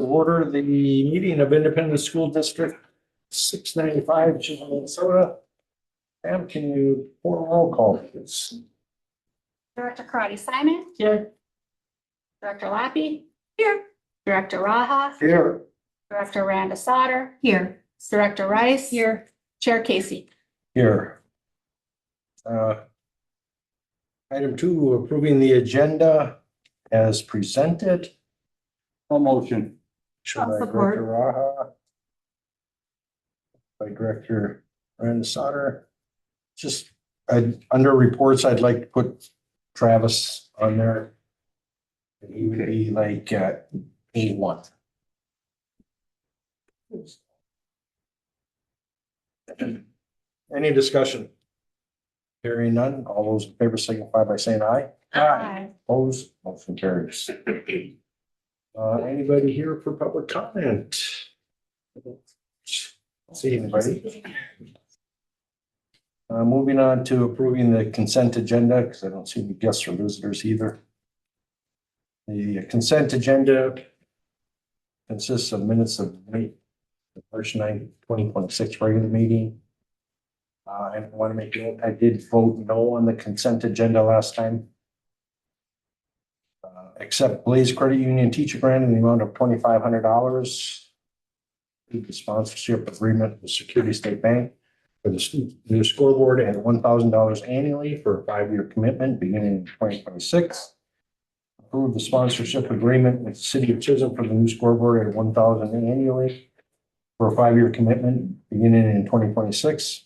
order the meeting of Independent School District 695, Minnesota. Pam, can you pour a roll call, please? Director Karate Simon. Here. Director Lappy. Here. Director Raha. Here. Director Randa Sauter. Here. Director Rice. Here. Chair Casey. Here. Item 2, approving the agenda as presented. All motion. By Director Raha. By Director Randa Sauter. Just under reports, I'd like to put Travis on there. And he would be like A1. Any discussion? Hearing none, all those in favor signify by saying aye. Aye. Opposed, motion carries. Anybody here for public comment? See anybody? Moving on to approving the consent agenda, because I don't see any guests or visitors either. The consent agenda consists of minutes of March 9th, 2026 regular meeting. And I want to make note, I did vote no on the consent agenda last time. Accept Blaze Credit Union teacher grant in the amount of $2,500. The sponsorship agreement with Security State Bank for the new scoreboard at $1,000 annually for a 5-year commitment beginning in 2026. Approve the sponsorship agreement with the City of Chisholm for the new scoreboard at $1,000 annually for a 5-year commitment beginning in 2026.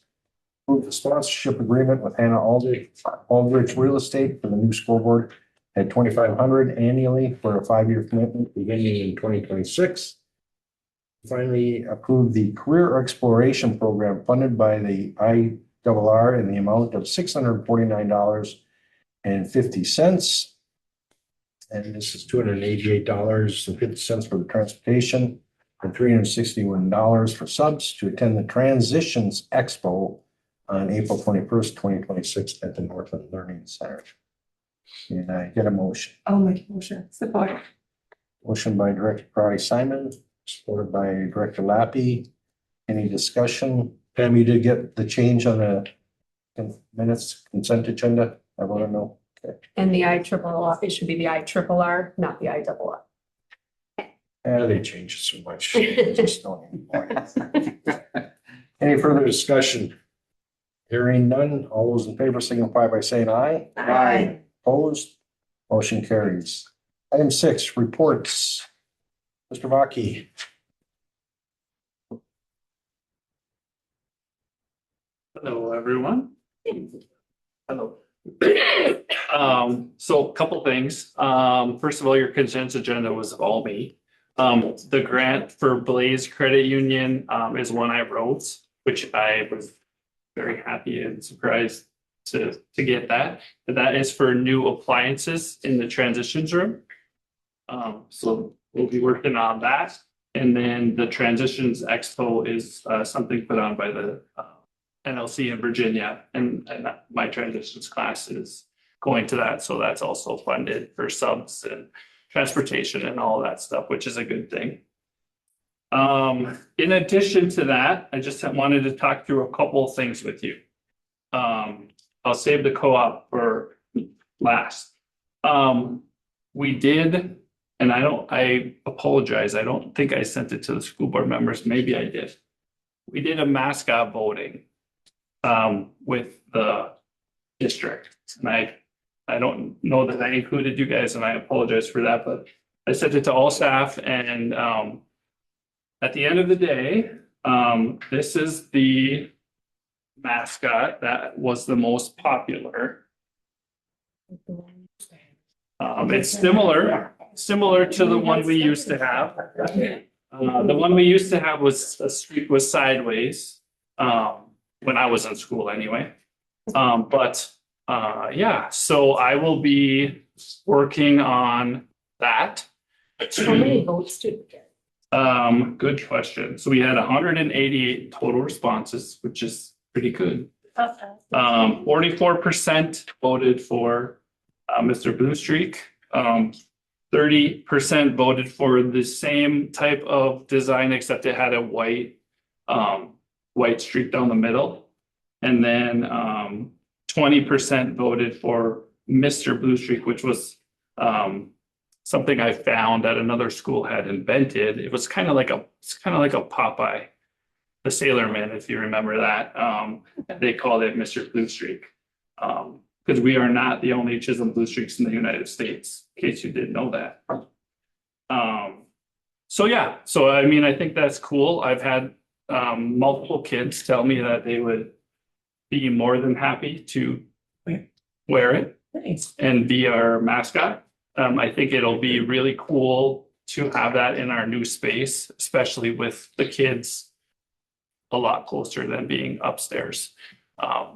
Approve the sponsorship agreement with Hannah Aldrich Real Estate for the new scoreboard at $2,500 annually for a 5-year commitment beginning in 2026. Finally, approve the career exploration program funded by the IRR in the amount of $649.50. And this is $288.50 for the transportation and $361 for subs to attend the Transitions Expo on April 21st, 2026 at the Northland Learning Center. And I get a motion. I'll make a motion. Support. Motion by Director Karati Simon, supported by Director Lappy. Any discussion? Pam, you did get the change on the minutes consent agenda? I want to know. Okay. And the IRRR, it should be the IRRR, not the IRR. They change it so much. Just don't anymore. Any further discussion? Hearing none, all those in favor signify by saying aye. Aye. Opposed? Motion carries. Item 6, reports. Mr. Vaki. Hello, everyone. Hello. So a couple things. First of all, your consent agenda was all me. The grant for Blaze Credit Union is one I wrote, which I was very happy and surprised to get that. But that is for new appliances in the transitions room. So we'll be working on that. And then the Transitions Expo is something put on by the NLC in Virginia. And my transitions class is going to that. So that's also funded for subs and transportation and all of that stuff, which is a good thing. In addition to that, I just wanted to talk through a couple of things with you. I'll save the co-op for last. We did, and I apologize. I don't think I sent it to the school board members. Maybe I did. We did a mascot voting with the district. And I don't know that I included you guys, and I apologize for that, but I sent it to all staff. And at the end of the day, this is the mascot that was the most popular. It's similar to the one we used to have. The one we used to have was a street was sideways when I was in school anyway. Yeah, so I will be working on that. How many votes did we get? Good question. So we had 188 total responses, which is pretty good. 44% voted for Mr. Blue Streak. 30% voted for the same type of design, except it had a white streak down the middle. And then 20% voted for Mr. Blue Streak, which was something I found that another school had invented. It was kind of like a Popeye, the Sailorman, if you remember that. They called it Mr. Blue Streak. Because we are not the only Chisholm Blue Streaks in the United States, in case you didn't know that. So yeah, so I mean, I think that's cool. I've had multiple kids tell me that they would be more than happy to wear it Nice. and be our mascot. I think it'll be really cool to have that in our new space, especially with the kids a lot closer than being upstairs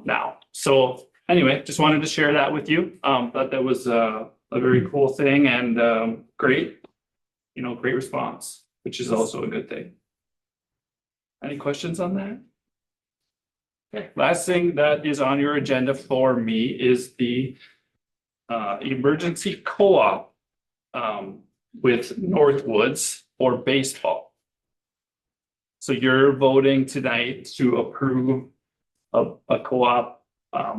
now. So anyway, just wanted to share that with you. Thought that was a very cool thing and great, great response, which is also a good thing. Any questions on that? Okay, last thing that is on your agenda for me is the emergency co-op with Northwoods for baseball. So you're voting tonight to approve a co-op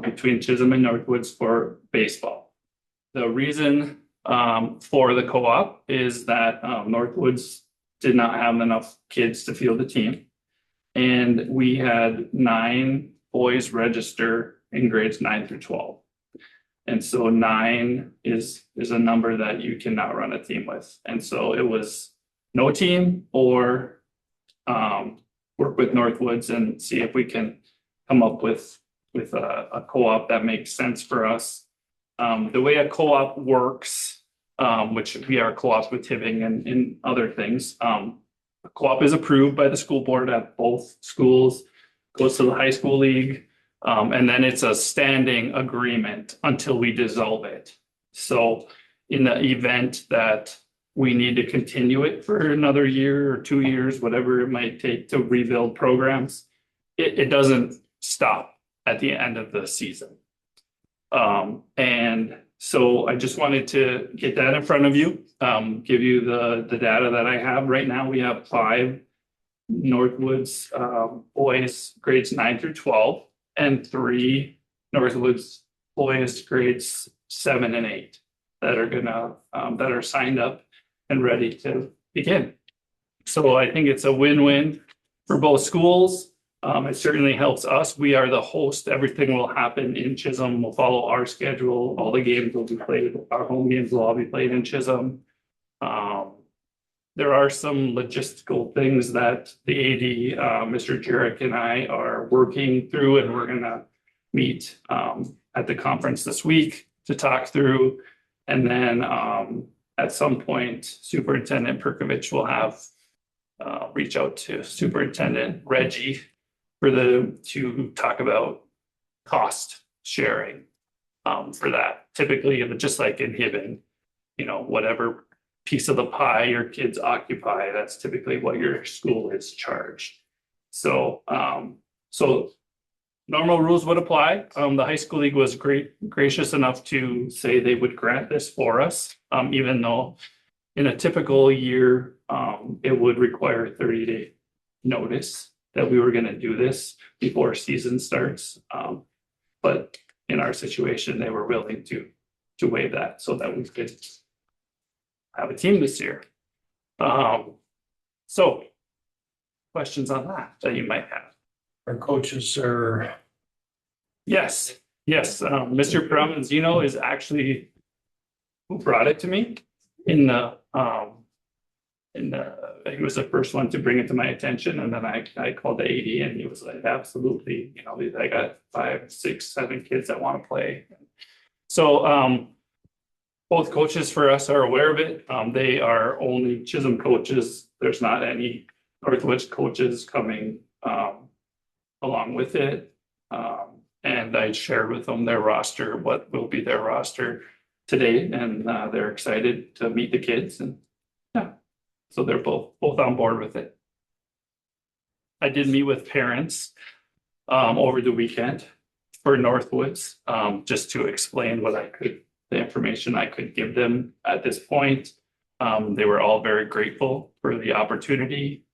between Chisholm and Northwoods for baseball. The reason for the co-op is that Northwoods did not have enough kids to field the team. And we had 9 boys register in grades 9 through 12. And so 9 is a number that you cannot run a team with. And so it was no team or work with Northwoods and see if we can come up with a co-op that makes sense for us. The way a co-op works, which we are co-ops with Hibbing and other things, a co-op is approved by the school board at both schools, goes to the high school league, and then it's a standing agreement until we dissolve it. So in the event that we need to continue it for another year or 2 years, whatever it might take to rebuild programs, it doesn't stop at the end of the season. And so I just wanted to get that in front of you, give you the data that I have. Right now, we have 5 Northwoods boys grades 9 through 12 and 3 Northwoods boys grades 7 and 8 that are signed up and ready to begin. So I think it's a win-win for both schools. It certainly helps us. We are the host. Everything will happen in Chisholm. We'll follow our schedule. All the games will be played. Our home games will all be played in Chisholm. There are some logistical things that the AD, Mr. Jarek, and I are working through, and we're going to meet at the conference this week to talk through. And then at some point, Superintendent Perkovich will have reach out to Superintendent Reggie to talk about cost sharing for that. Typically, just like in Hibbing, whatever piece of the pie your kids occupy, that's typically what your school is charged. So normal rules would apply. The high school league was gracious enough to say they would grant this for us, even though in a typical year, it would require a 30-day notice that we were going to do this before season starts. But in our situation, they were willing to waive that so that we could have a team this year. So questions on that you might have? Our coaches are. Yes. Mr. Pramazino is actually who brought it to me he was the first one to bring it to my attention, and then I called the AD and he was like, absolutely, I got 5, 6, 7 kids that want to play. So both coaches for us are aware of it. They are only Chisholm coaches. There's not any Northwoods coaches coming along with it. And I shared with them their roster, what will be their roster today, and they're excited to meet the kids, and yeah, so they're both on board with it. I did meet with parents over the weekend for Northwoods, just to explain the information I could give them at this point. They were all very grateful for the opportunity.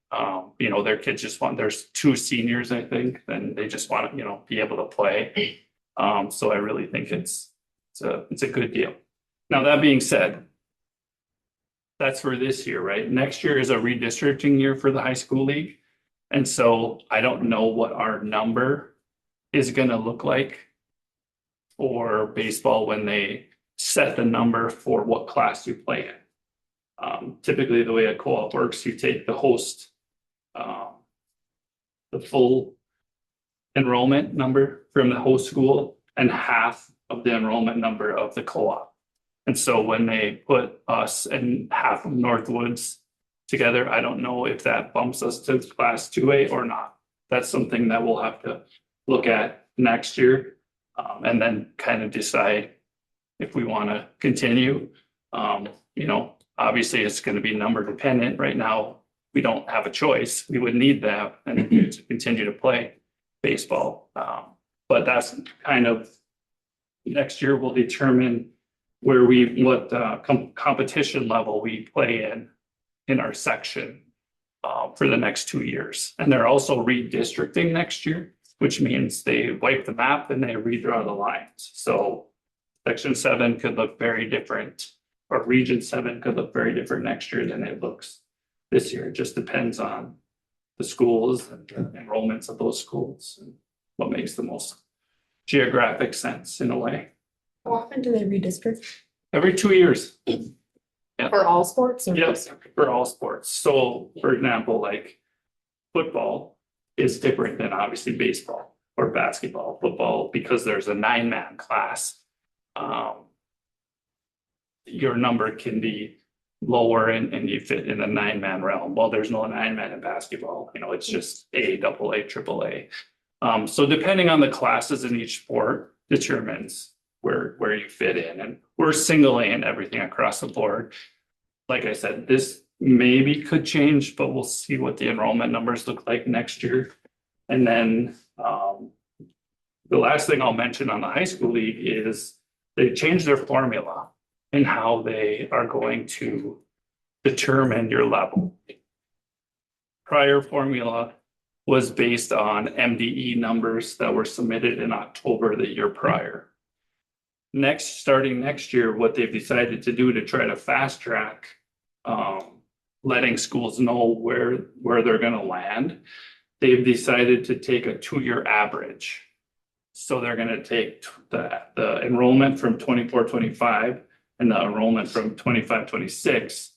Their kids just there's 2 seniors, I think, and they just want to, be able to play. So I really think it's a good deal. Now, that being said, that's for this year, right? Next year is a redistricting year for the high school league. And so I don't know what our number is gonna look like for baseball when they set the number for what class you play in. Typically, the way a co-op works, you take the host, the full enrollment number from the host school and half of the enrollment number of the co-op. And so when they put us and half of Northwoods together, I don't know if that bumps us to class 2A or not. That's something that we'll have to look at next year, and then kind of decide if we want to continue. Obviously it's going to be number dependent. Right now, we don't have a choice. We would need that and to continue to play baseball. But that's kind of next year will determine where what competition level we play in our section for the next 2 years. And they're also redistricting next year, which means they wipe the map and they redraw the lines. So section 7 could look very different, or region 7 could look very different next year than it looks this year. It just depends on the schools and the enrollments of those schools and what makes the most geographic sense in a way. How often do they redistrict? Every 2 years. For all sports? Or Yes, for all sports. So for example, like football is different than obviously baseball or basketball. Football, because there's a 9-man class, your number can be lower and you fit in the 9-man realm. Well, there's no 9-man in basketball, it's just A, double A, triple A. So depending on the classes in each sport determines where you fit in, and we're single A in everything across the board. Like I said, this maybe could change, but we'll see what the enrollment numbers look like next year. And then the last thing I'll mention on the high school league is they changed their formula in how they are going to determine your level. Prior formula was based on MDE numbers that were submitted in October the year prior. Starting next year, what they've decided to do to try to fast track letting schools know where they're going to land, they've decided to take a 2-year average. So they're going to take the enrollment from 24-25 and the enrollment from 25-26,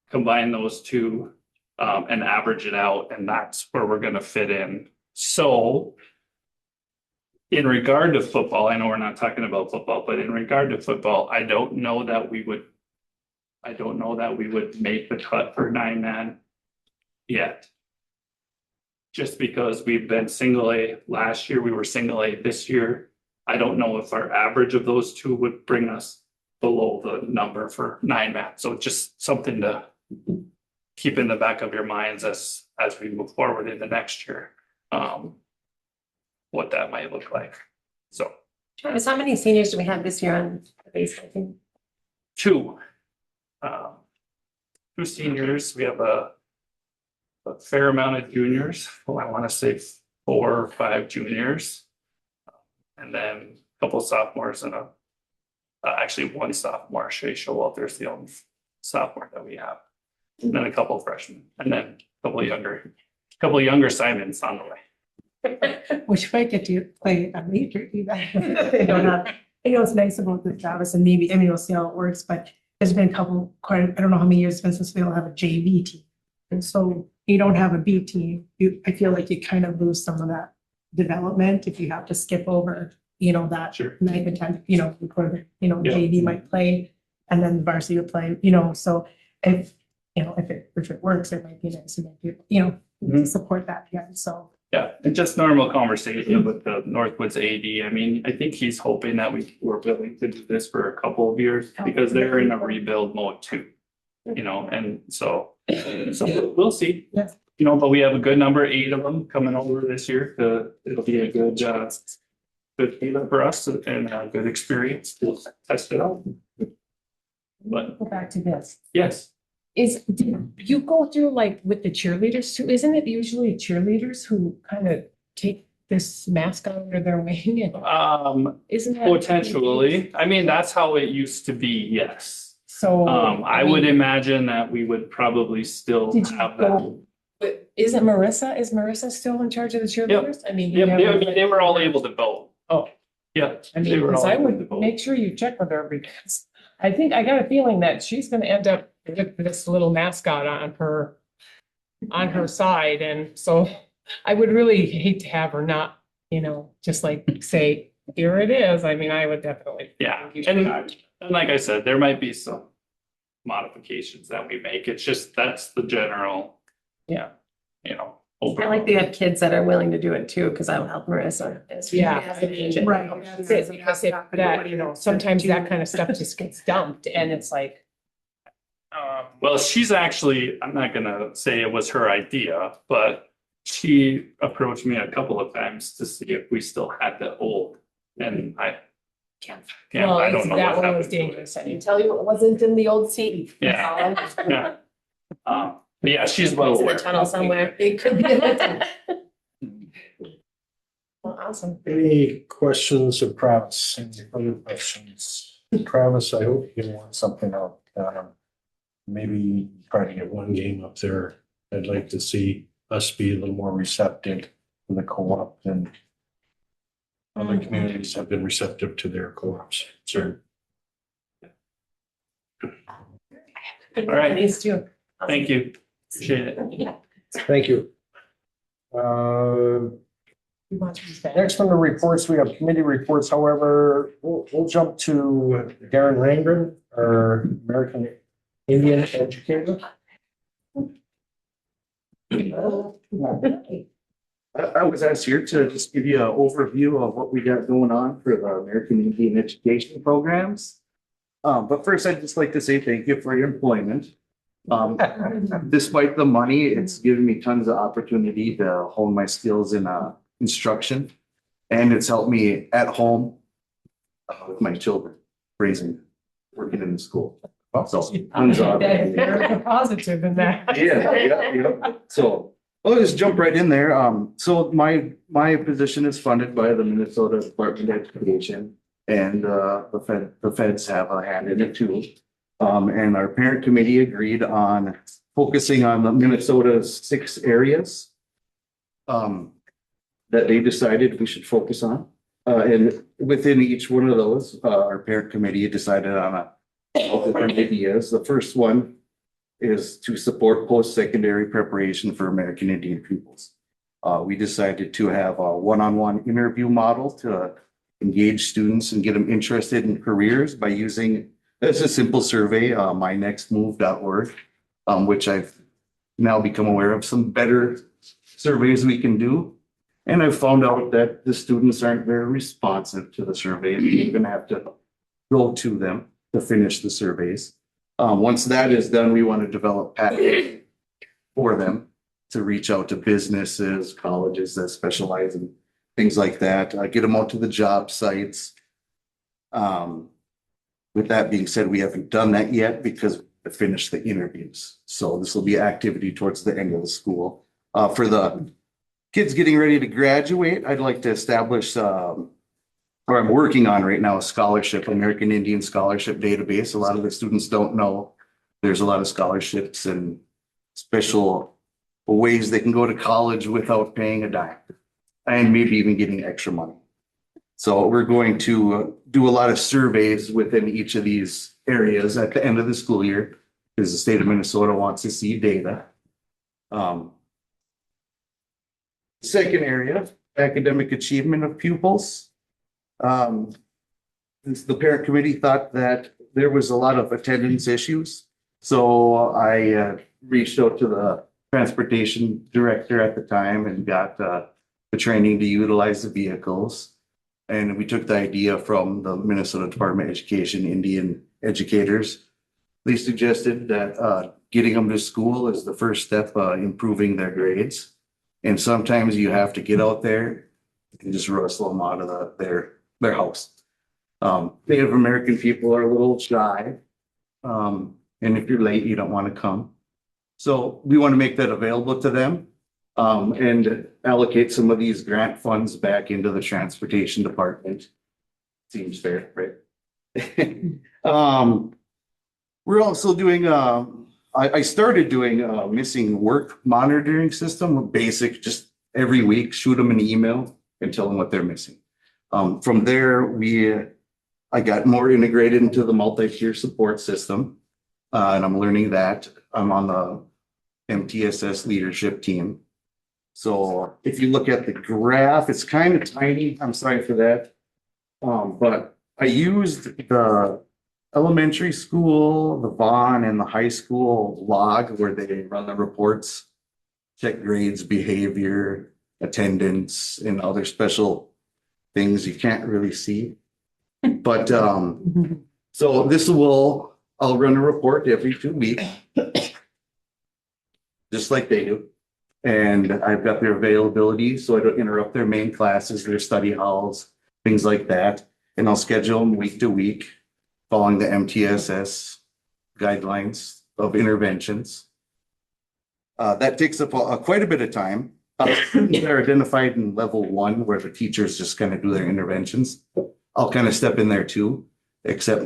combine those two and average it out, and that's where we're going to fit in. So in regard to football, I know we're not talking about football, but in regard to football, I don't know that we would make the cut for 9-man yet. Just because we've been single A last year, we were single A this year. I don't know if our average of those two would bring us below the number for 9-man. So just something to keep in the back of your minds as we move forward in the next year. What that might look like. So Travis, how many seniors do we have this year on the baseball team? 2 seniors. We have a fair amount of juniors. I want to say 4 or 5 juniors, and then a couple of sophomores and actually 1 sophomore. Shay Showalter's the only sophomore that we have, and then a couple of freshmen, and then a couple of younger Simons on the way. Which might get to play a major even. They don't have, it's nice about the Travis, and maybe, we'll see how it works, but there's been I don't know how many years it's been since we don't have a JV team. And so you don't have a B team, I feel like you kind of lose some of that development if you have to skip over, that Sure. 9th and 10th, before JV might play and then varsity would play, so if it works, it might be nice to make to support that again, so. Yeah, and just normal conversation with the Northwoods AD. I mean, I think he's hoping that we're willing to do this for a couple of years because they're in a rebuild mode too. And so we'll see. Yeah. But we have a good number, 8 of them coming over this year. It'll be a good feeling for us and a good experience to test it out. But Go back to this. yes, Do you go through like with the cheerleaders too? Isn't it usually cheerleaders who kind of take this mascot under their wing? And isn't that? Potentially, I mean, that's how it used to be, yes. So. I would mean, imagine that we would probably still Did you have that. go, but is Marissa still in charge of the cheerleaders? I mean. you Yeah, never- they were all able to go. Oh. Yeah. I they mean, were because all I able to would vote. make sure you check with her because I think I got a feeling that she's gonna end up with this little mascot on her side. And so I would really hate to have her not, just like say, here it is. I mean, I would definitely. Yeah, think you should and not. like I said, there might be some modifications that we make. It's just, that's the general, Yeah. I like they have kids that are willing to do it too, because I'll help Marissa. Yeah. Right. That's it, because if that, sometimes that kind of stuff just gets dumped and it's like. Well, she's actually, I'm not gonna say it was her idea, but she approached me a couple of times to see if we still had the old, and I Well, I don't know that what one was happened to it. dangerous. I can tell you it wasn't in the old seat. Yeah. Yeah. But yeah, she's well It's in aware. a tunnel somewhere. It could be in the tunnel. Well, awesome. Any questions of Travis? Any further questions? Travis, I hope you can want something out. Maybe try to get one game up there. I'd like to see us be a little more receptive to the co-op than other communities have been receptive to their co-ops. So All right. These two. Thank you. Appreciate it. Yeah. thank you. Next on the reports, we have committee reports. However, we'll jump to Darren Langren, our American Indian educator. I was asked here to just give you an overview of what we got going on for the American Indian education programs. But first, I'd just like to say thank you for your employment. Despite the money, it's given me tons of opportunity to hone my skills in instruction. And it's helped me at home with my children, working in the school. So tons of opportunity. There's a positive in that. Yeah. So I'll just jump right in there. So my position is funded by the Minnesota Department of Education, and the feds have a hand in it too. And our parent committee agreed on focusing on the Minnesota's 6 areas that they decided we should focus on. And within each one of those, our parent committee decided on all different ideas. The first one is to support post-secondary preparation for American Indian pupils. We decided to have a one-on-one interview model to engage students and get them interested in careers by using, it's a simple survey, mynextmove.org, which I've now become aware of some better surveys we can do. And I've found out that the students aren't very responsive to the survey. You're going to have to go to them to finish the surveys. Once that is done, we want to develop packages for them to reach out to businesses, colleges that specialize in things like that, get them out to the job sites. With that being said, we haven't done that yet because we finished the interviews. So this will be activity towards the end of the school. For the kids getting ready to graduate, I'd like to establish, or I'm working on right now, a scholarship, American Indian Scholarship Database. A lot of the students don't know there's a lot of scholarships and special ways they can go to college without paying a dime and maybe even getting extra money. So we're going to do a lot of surveys within each of these areas at the end of the school year because the state of Minnesota wants to see data. Second area, academic achievement of pupils. The parent committee thought that there was a lot of attendance issues. So I reached out to the transportation director at the time and got the training to utilize the vehicles. And we took the idea from the Minnesota Department of Education, Indian educators. They suggested that getting them to school is the first step improving their grades. And sometimes you have to get out there and just rustle them out of their house. Native American people are a little shy. And if you're late, you don't want to come. So we want to make that available to them. And allocate some of these grant funds back into the transportation department. Seems fair, right? We're also doing, I started doing a missing work monitoring system, basic, just every week, shoot them an email and tell them what they're missing. From there, I got more integrated into the multi-tier support system. And I'm learning that. I'm on the MTSS leadership team. So if you look at the graph, it's kind of tiny. I'm sorry for that. But I used the elementary school, the Vaughn and the high school log where they run the reports, check grades, behavior, attendance, and other special things you can't really see. But so I'll run a report every 2 weeks, just like they do. And I've got their availability, so I don't interrupt their main classes, their study halls, things like that. And I'll schedule them week to week, following the MTSS guidelines of interventions. That takes up quite a bit of time. They're identified in level 1, where the teachers just kind of do their interventions. I'll kind of step in there too, except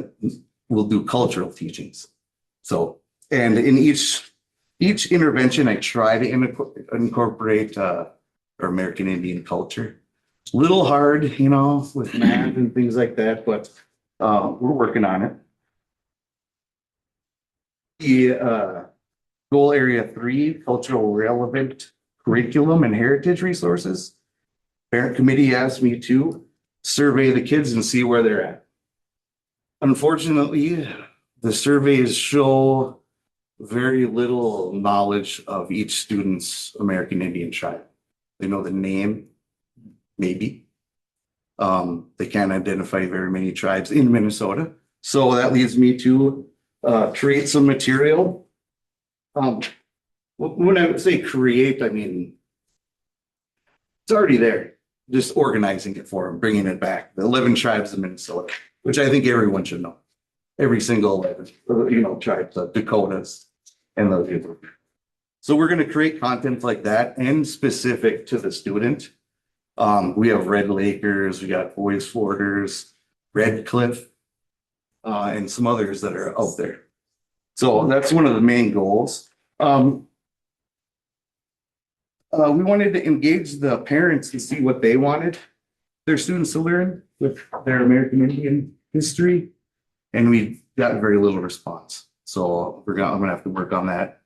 we'll do cultural teachings. So, and in each intervention, I try to incorporate our American Indian culture. It's a little hard, with math and things like that, but we're working on it. The goal area 3, cultural relevant curriculum and heritage resources. Parent committee asked me to survey the kids and see where they're at. Unfortunately, the surveys show very little knowledge of each student's American Indian tribe. They know the name, maybe. They can't identify very many tribes in Minnesota. So that leads me to create some material. When I say create, I mean, it's already there. Just organizing it for them, bringing it back. The 11 tribes of Minnesota, which I think everyone should know. Every single 11, tribes, the Dakotas and those people. So we're going to create content like that and specific to the student. We have Red Lakers, we got Boys Forders, Red Cliff, and some others that are out there. So that's one of the main goals. We wanted to engage the parents to see what they wanted their students to learn with their American Indian history. And we got very little response. So I'm gonna have to work on that,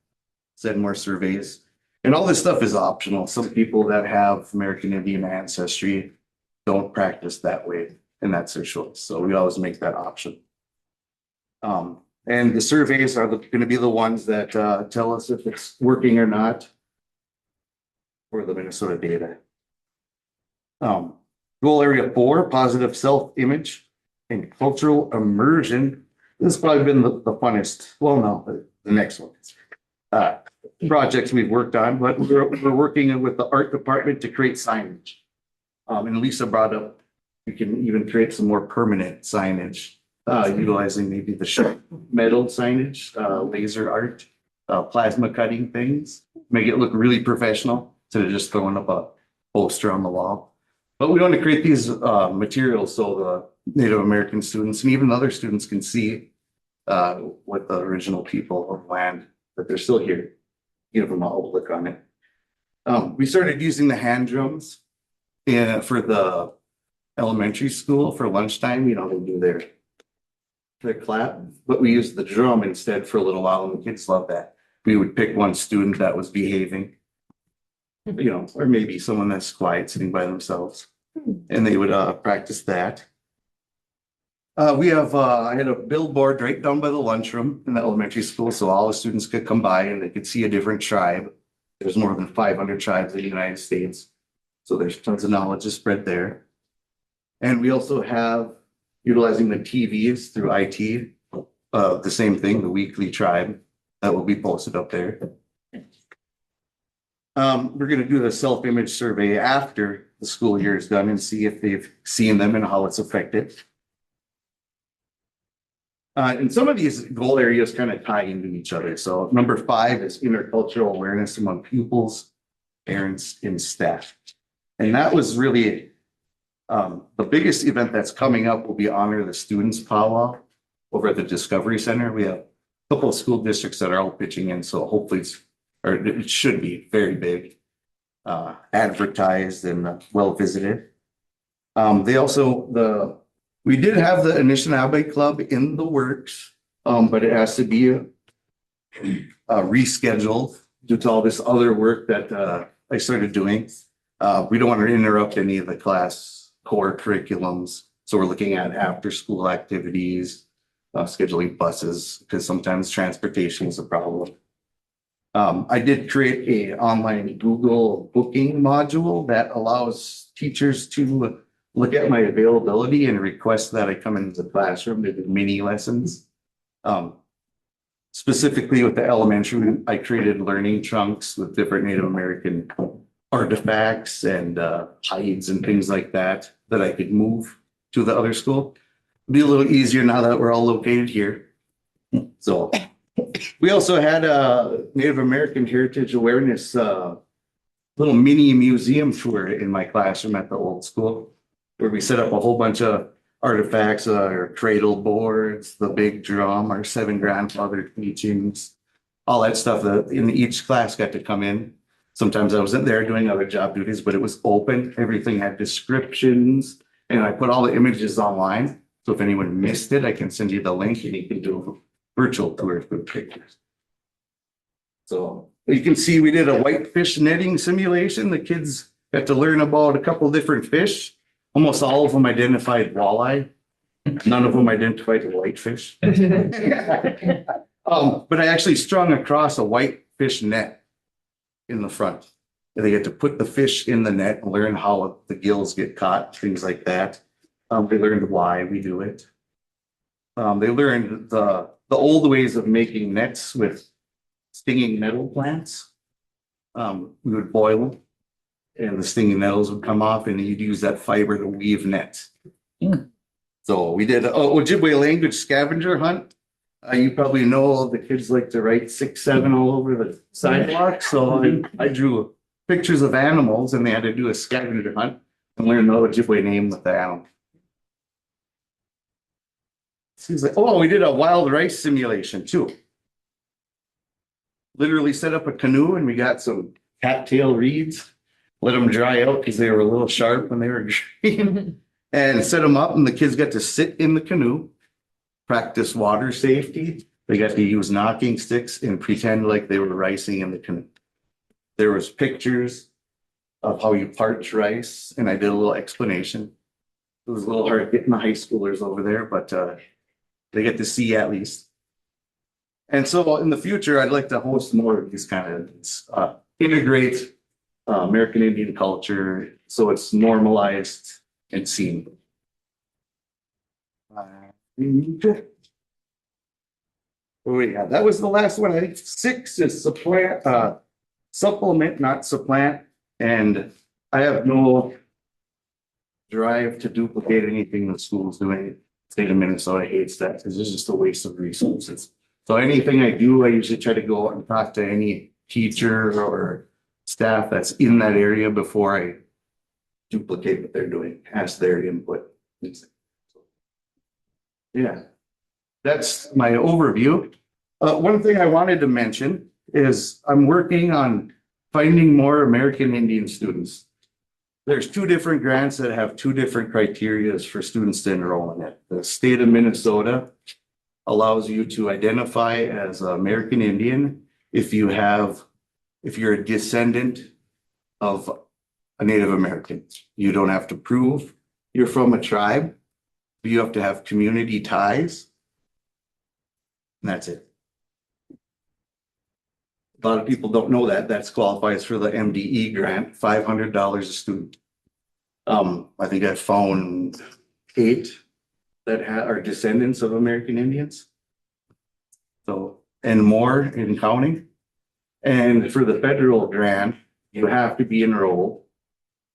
send more surveys. And all this stuff is optional. Some people that have American Indian ancestry don't practice that way, and that's their choice. So we always make that option. And the surveys are going to be the ones that tell us if it's working or not for the Minnesota data. Goal area 4, positive self-image and cultural immersion. This has probably been the funnest. Well, no, the next one. Projects we've worked on, but we're working with the art department to create signage. And Lisa brought up, we can even create some more permanent signage, utilizing maybe the metal signage, laser art, plasma cutting things, make it look really professional instead of just throwing up a poster on the wall. But we want to create these materials so the Native American students and even other students can see what the original people of land, that they're still here, give them an outlook on it. We started using the hand drums for the elementary school for lunchtime. They do their clap, but we used the drum instead for a little while, and the kids loved that. We would pick one student that was behaving, or maybe someone that's quiet, sitting by themselves, and they would practice that. I had a billboard right down by the lunchroom in the elementary school, so all the students could come by and they could see a different tribe. There's more than 500 tribes in the United States, so there's tons of knowledge to spread there. And we also have, utilizing the TVs through IT, the same thing, the weekly tribe that will be posted up there. We're going to do the self-image survey after the school year is done and see if they've seen them and how it's affected. And some of these goal areas kind of tie into each other. So number 5 is intercultural awareness among pupils, parents, and staff. And that was really the biggest event that's coming up will be Honor the Students Powwow over at the Discovery Center. We have a couple of school districts that are all pitching in, so hopefully it should be very big, advertised and well visited. We did have the Anishinaabe Club in the works, but it has to be rescheduled due to all this other work that I started doing. We don't want to interrupt any of the class core curriculums, so we're looking at after school activities, scheduling buses, because sometimes transportation is a problem. I did create a online Google booking module that allows teachers to look at my availability and request that I come into the classroom to do mini lessons. Specifically with the elementary, I created learning chunks with different Native American artifacts and hides and things like that I could move to the other school. It'll be a little easier now that we're all located here. So we also had a Native American Heritage Awareness little mini museum tour in my classroom at the old school, where we set up a whole bunch of artifacts, our cradle boards, the big drum, our 7 grandfather teachings, all that stuff that in each class got to come in. Sometimes I wasn't there doing other job duties, but it was open. Everything had descriptions, and I put all the images online. So if anyone missed it, I can send you the link and you can do a virtual tour with pictures. So you can see we did a whitefish netting simulation. The kids got to learn about a couple different fish. Almost all of them identified walleye. None of them identified the whitefish. But I actually strung across a whitefish net in the front. And they get to put the fish in the net and learn how the gills get caught, things like that. They learned why we do it. They learned the old ways of making nets with stinging nettle plants. We would boil them, and the stinging nettles would come off, and you'd use that fiber to weave nets. So we did Ojibwe language scavenger hunt. You probably know the kids like to write 6, 7 all over the sidewalk. So I drew pictures of animals, and they had to do a scavenger hunt and learn the Ojibwe name with the animal. Seems like, we did a wild rice simulation too. Literally set up a canoe, and we got some cattail reeds, let them dry out because they were a little sharp when they were green, and set them up, and the kids got to sit in the canoe, practice water safety. They got to use knocking sticks and pretend like they were ricing in the canoe. There was pictures of how you parch rice, and I did a little explanation. It was a little hard getting the high schoolers over there, but they get to see at least. And so in the future, I'd like to host more of these kind of integrate American Indian culture so it's normalized and seen. That was the last one. I think 6 is supplement, not supplant. And I have no drive to duplicate anything the school's doing. State of Minnesota hates that because it's just a waste of resources. So anything I do, I usually try to go out and talk to any teacher or staff that's in that area before I duplicate what they're doing, ask their input. Yeah, that's my overview. One thing I wanted to mention is I'm working on finding more American Indian students. There's 2 different grants that have 2 different criteria for students to enroll in it. The state of Minnesota allows you to identify as American Indian if you're a descendant of a Native American. You don't have to prove you're from a tribe. You have to have community ties. And that's it. A lot of people don't know that. That qualifies for the MDE grant, $500 a student. I think I found 8 that are descendants of American Indians. So, and more in counting. And for the federal grant, you have to be enrolled,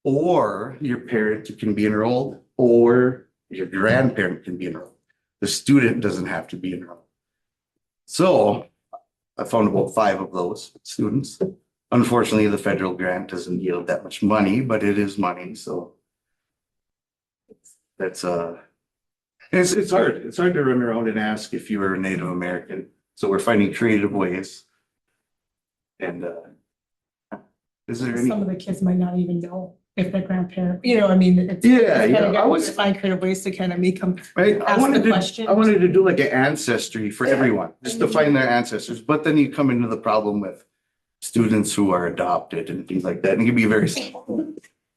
or your parent can be enrolled, or your grandparent can be enrolled. the student doesn't have to be enrolled. So I found about 5 of those students. Unfortunately, the federal grant doesn't yield that much money, but it is money, so. That's it's hard. It's hard to run around and ask if you were a Native American. So we're finding creative ways. And is there any? Some of the kids might not even know if their grandparent, I mean, it's. Yeah, it's kinda I got was- to find creative ways to kind of make them. I Ask wanted the to, question. I wanted to do like an ancestry for everyone, just to find their ancestors, but then you come into the problem with students who are adopted and things like that, and it can be very simple.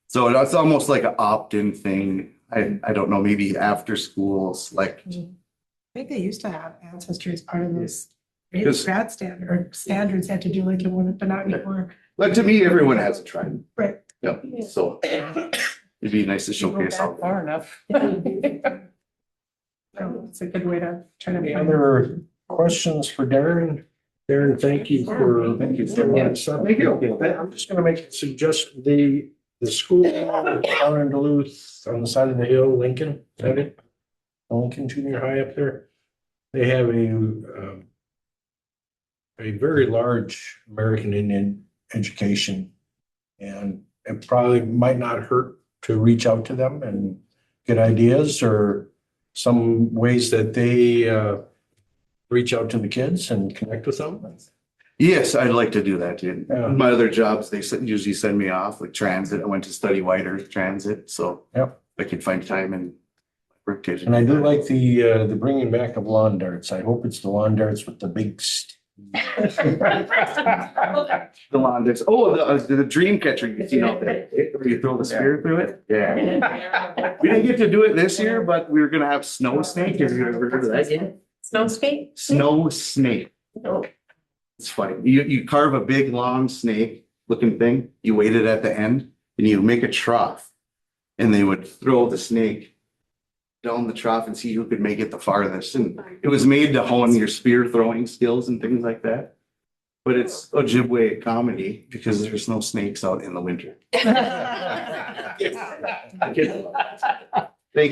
So that's almost like an opt-in thing. I don't know, maybe after school select. I think they used to have ancestry as part of this. Because- Grad standard or standards had to do like it would, but not anymore. But to me, everyone has a tribe. Right. Yep, so it'd be nice to You go showcase back how. far enough. So it's a good way to try to. Any other questions for Darren? Darren, thank you for. Thank you. Thank you. I'm just gonna make, suggest the school down in Duluth on the side of the hill, Lincoln, is that it? Lincoln Junior High up there. They have a very large American Indian education. And it probably might not hurt to reach out to them and get ideas or some ways that they reach out to the kids and connect with them. Yes, I'd like to do that too. Yeah. My other jobs, they usually send me off like transit. I went to study White Earth Transit, so. Yep. I could find time and work to. And I do like the bringing back of lawn darts. I hope it's the lawn darts with the big. The lawn darts. Oh, the dream catcher you see out there, where you throw the spear through it. Yeah. We didn't get to do it this year, but we were gonna have snow snake. Have you ever heard of that? Snow skate? Snow snake. No. It's funny. You carve a big, long snake looking thing, you weight it at the end, and you make a trough. And they would throw the snake down the trough and see who could make it the farthest. And it was made to hone your spear throwing skills and things like that. But it's Ojibwe comedy because there's no snakes out in the winter. Thank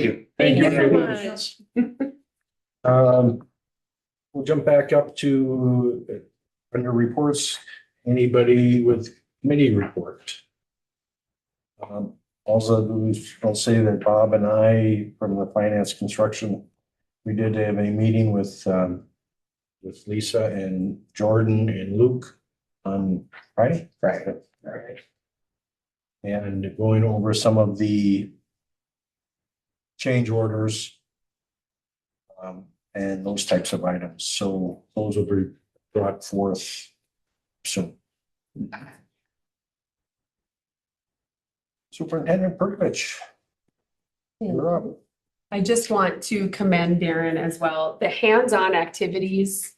you. Thank you so much. We'll jump back up to under reports, anybody with committee report. Also, I'll say that Bob and I, from the finance construction, we did have a meeting with Lisa and Jordan and Luke on Friday. And going over some of the change orders and those types of items. So those will be brought forth soon. Superintendent Perkovich. You're up. I just want to commend Darren as well. The hands-on activities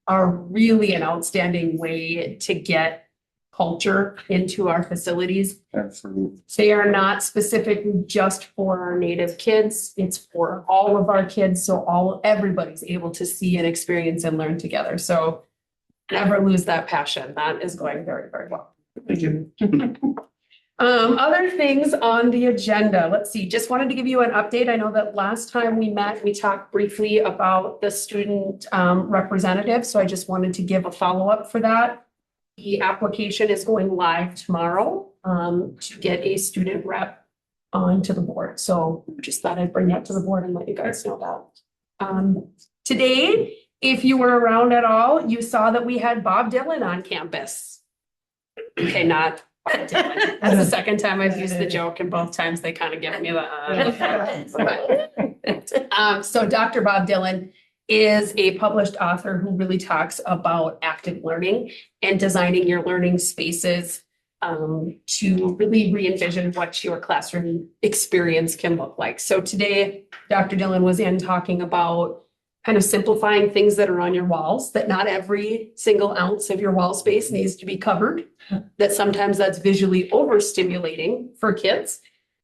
are really an outstanding way to get culture into our facilities. Absolutely. They are not specifically just for our Native kids. It's for all of our kids. So everybody's able to see and experience and learn together. So never lose that passion. That is going very, very well. Thank you. Other things on the agenda. Let's see, just wanted to give you an update. I know that last time we met, we talked briefly about the student representative. So I just wanted to give a follow-up for that. The application is going live tomorrow to get a student rep onto the board. So just thought I'd bring that to the board and let you guys know that. Today, if you were around at all, you saw that we had Bob Dylan on campus. Okay, not Bob Dylan. That's the second time I've used the joke, and both times they kind of give me the. So Dr. Bob Dylan is a published author who really talks about active learning and designing your learning spaces to really re-envision what your classroom experience can look like. So today, Dr. Dylan was in talking about kind of simplifying things that are on your walls, that not every single ounce of your wall space needs to be covered, that sometimes that's visually overstimulating for kids.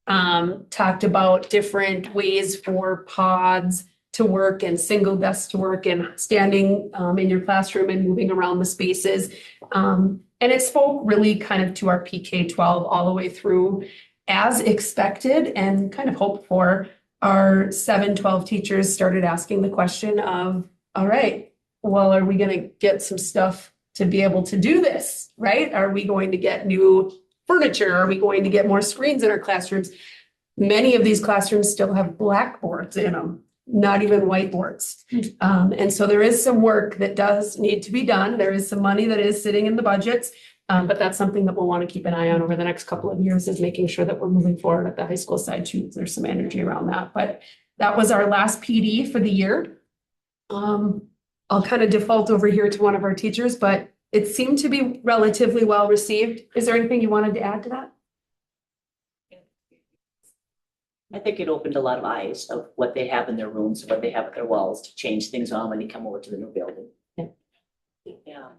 Talked about different ways for pods to work and single desks to work and standing in your classroom and moving around the spaces. And it spoke really kind of to our PK-12 all the way through as expected and kind of hoped for. our 7-12 teachers started asking the question of, all right, well, are we gonna get some stuff to be able to do this, right? Are we going to get new furniture? Are we going to get more screens in our classrooms? Many of these classrooms still have blackboards in them, not even whiteboards. And so there is some work that does need to be done. There is some money that is sitting in the budgets. But that's something that we'll want to keep an eye on over the next couple of years, is making sure that we're moving forward at the high school side too. There's some energy around that, but that was our last PD for the year. I'll kind of default over here to one of our teachers, but it seemed to be relatively well received. Is there anything you wanted to add to that? I think it opened a lot of eyes of what they have in their rooms, what they have at their walls to change things on when you come over to the new building. Yeah.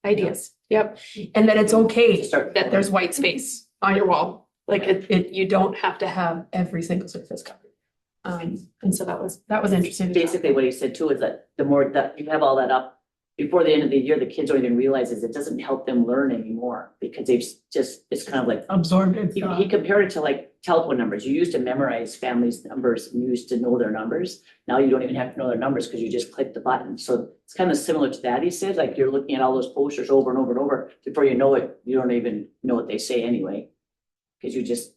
Ideas, yep. And that it's okay Start- that there's white space on your wall. Like you don't have to have every single surface covered. And so that was interesting. Basically, what he said too is that the more that you have all that up before the end of the year, the kids don't even realize is it doesn't help them learn anymore because they've just, it's kind of like, Absorbed it. he compared it to like telephone numbers. You used to memorize families' numbers and you used to know their numbers. Now you don't even have to know their numbers because you just click the button. So it's kind of similar to that. He said, like you're looking at all those posters over and over and over. Before you know it, you don't even know what they say anyway. Because you just.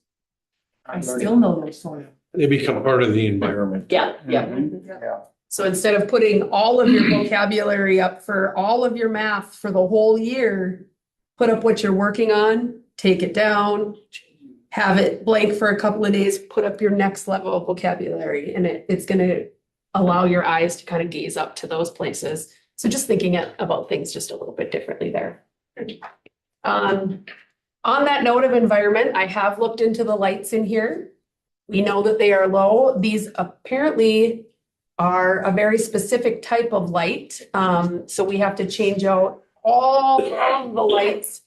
I still know those sort of. They become part of the environment. Yeah, yeah. Yeah. So instead of putting all of your vocabulary up for all of your math for the whole year, put up what you're working on, take it down, have it blank for a couple of days, put up your next level of vocabulary, and it's going to allow your eyes to kind of gaze up to those places. So just thinking about things just a little bit differently there. On that note of environment, I have looked into the lights in here. We know that they are low. These apparently are a very specific type of light. So we have to change out all of the lights.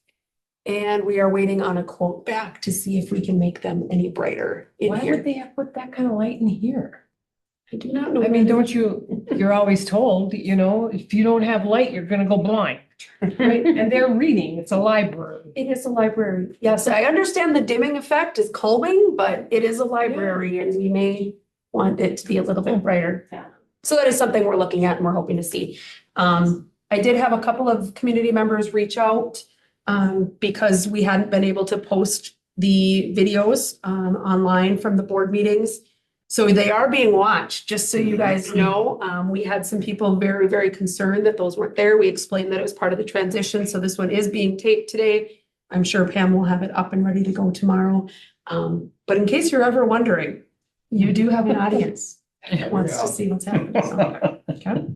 And we are waiting on a quote back to see if we can make them any brighter in Why here. would they have put that kind of light in here? I do not know. I mean, you're always told, if you don't have light, you're gonna go blind, right? And they're reading, it's a library. It is a library. Yes, I understand the dimming effect is calming, but it is a library and we may want it to be a little bit brighter. Yeah. So that is something we're looking at and we're hoping to see. I did have a couple of community members reach out because we hadn't been able to post the videos online from the board meetings. So they are being watched, just so you guys know. We had some people very, very concerned that those weren't there. We explained that it was part of the transition. So this one is being taped today. I'm sure Pam will have it up and ready to go tomorrow. But in case you're ever wondering, you do have an audience that wants to see what's happening. So, okay.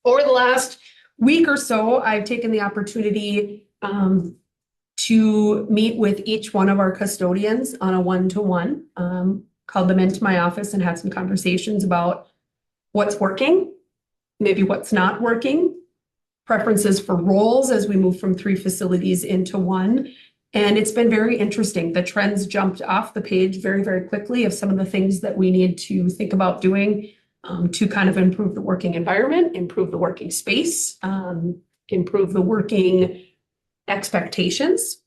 Over the last week or so, I've taken the opportunity to meet with each one of our custodians on a one-to-one, called them into my office and had some conversations about what's working, maybe what's not working, preferences for roles as we move from 3 facilities into 1. And it's been very interesting. The trends jumped off the page very, very quickly of some of the things that we need to think about doing to kind of improve the working environment, improve the working space, improve the working expectations.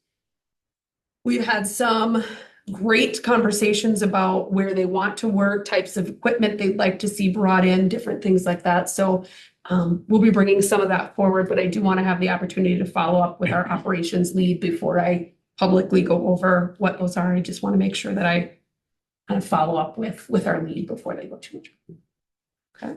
We've had some great conversations about where they want to work, types of equipment they'd like to see brought in, different things like that. So we'll be bringing some of that forward, but I do want to have the opportunity to follow up with our operations lead before I publicly go over what those are. I just want to make sure that I kind of follow up with our lead before they go too much. Okay.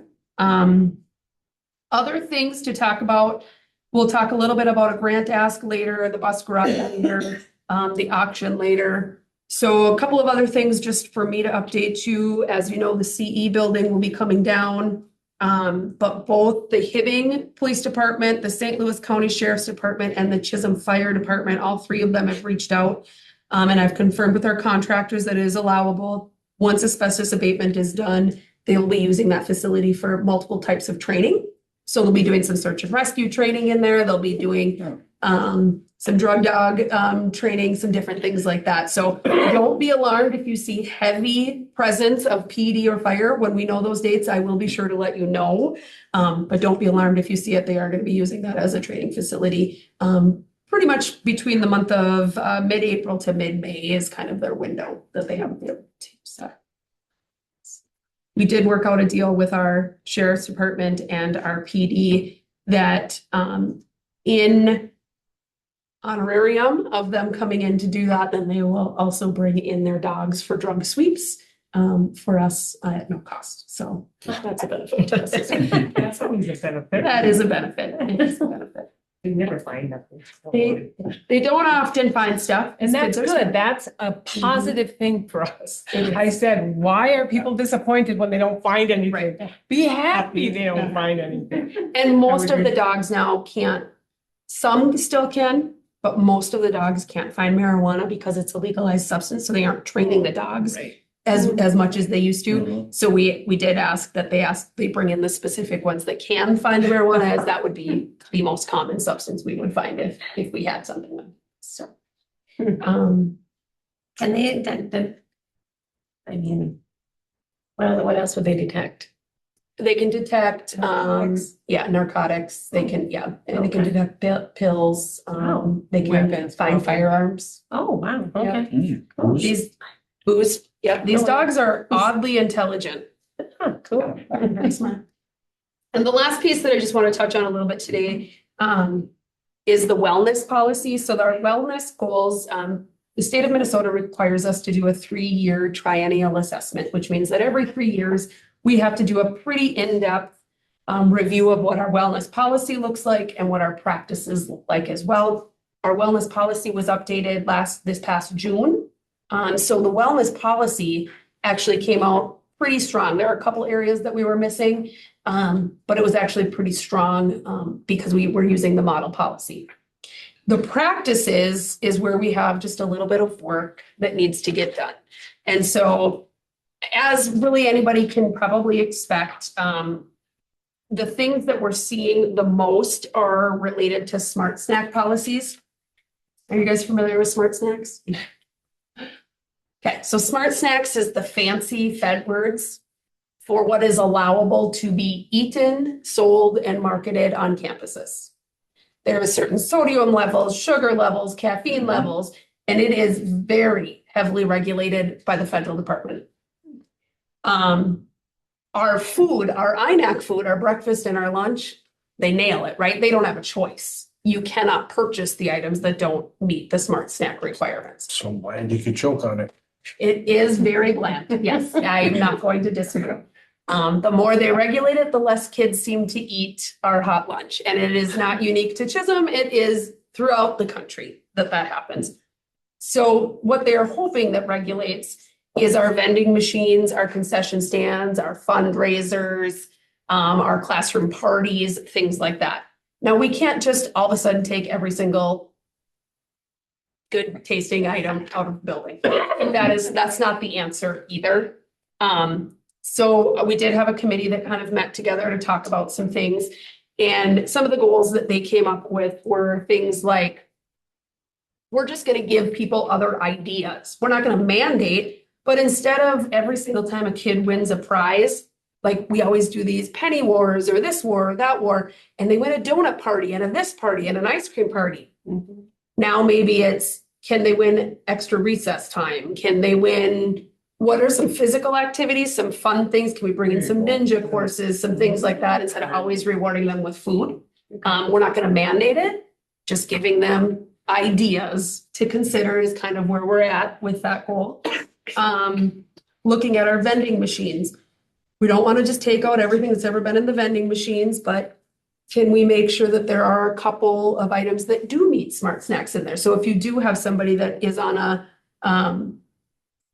Other things to talk about. We'll talk a little bit about a grant ask later, the bus garage later, the auction later. So a couple of other things just for me to update you. As you know, the CE building will be coming down. But both the Hibbing Police Department, the St. Louis County Sheriff's Department, and the Chisholm Fire Department, all 3 of them have reached out. And I've confirmed with our contractors that it is allowable. Once asbestos abatement is done, they will be using that facility for multiple types of training. So they'll be doing some search and rescue training in there. They'll be doing some drug dog training, some different things like that. So don't be alarmed if you see heavy presence of PD or fire. When we know those dates, I will be sure to let you know. But don't be alarmed if you see it. They are going to be using that as a training facility. Pretty much between the month of mid-April to mid-May is kind of their window that they have we did work out a deal with our sheriff's department and our PD that in honorarium of them coming in to do that, then they will also bring in their dogs for drug sweeps for us at no cost. So that's a benefit to us. That's always a benefit. That is a benefit. It is a benefit. We never find nothing. They don't often find stuff. And that's Kids are good. That's a positive thing for us. I said, why are people disappointed when they don't find anything? Right. Be happy they don't find anything. And most of agree. the dogs now can't, some still can, but most of the dogs can't find marijuana because it's a legalized substance, so they aren't training the dogs as much as they used to. So we did ask that they bring in the specific ones that can find the marijuana, as that would be the most common substance we would find if we had something like this. So. Can they, I mean, what else would they detect? They can detect, Narcotics? narcotics, they can, and they can detect pills, they can Weapons, find probably. firearms. Oh, wow, okay. These booze, these dogs are oddly intelligent. Huh, cool. Very smart. And the last piece that I just want to touch on a little bit today, is the wellness policy. So our wellness goals, the state of Minnesota requires us to do a 3-year triennial assessment, which means that every 3 years, we have to do a pretty in-depth review of what our wellness policy looks like and what our practices look like as well. Our wellness policy was updated this past June. So the wellness policy actually came out pretty strong. There are a couple areas that we were missing, but it was actually pretty strong because we were using the model policy. The practices is where we have just a little bit of work that needs to get done. And so as really anybody can probably expect, the things that we're seeing the most are related to smart snack policies. Are you guys familiar with smart snacks? Okay, so smart snacks is the fancy Fed words for what is allowable to be eaten, sold, and marketed on campuses. There are certain sodium levels, sugar levels, caffeine levels, and it is very heavily regulated by the federal department. Our food, our INAC food, our breakfast and our lunch, they nail it, right? They don't have a choice. You cannot purchase the items that don't meet the smart snack requirements. So bland you could choke on it. It is very bland. Yes, I'm not going to disagree. The more they regulate it, the less kids seem to eat our hot lunch. And it is not unique to Chisholm. It is throughout the country that happens. So what they are hoping that regulates is our vending machines, our concession stands, our fundraisers, our classroom parties, things like that. Now, we can't just all of a sudden take every single good tasting item out of the building. That's not the answer either. So we did have a committee that kind of met together to talk about some things. And some of the goals that they came up with were things like, we're just going to give people other ideas. We're not going to mandate, but instead of every single time a kid wins a prize, like we always do these penny wars or this war or that war, and they win a donut party and a this party and an ice cream party. Mm-hmm. Now maybe it's, can they win extra recess time? Can they win, what are some physical activities, some fun things? Can we bring in some ninja courses, some things like that, instead of always rewarding them with food? We're not going to mandate it, just giving them ideas to consider is kind of where we're at with that goal. Looking at our vending machines. We don't want to just take out everything that's ever been in the vending machines, but can we make sure that there are a couple of items that do meet smart snacks in there? So if you do have somebody that is on a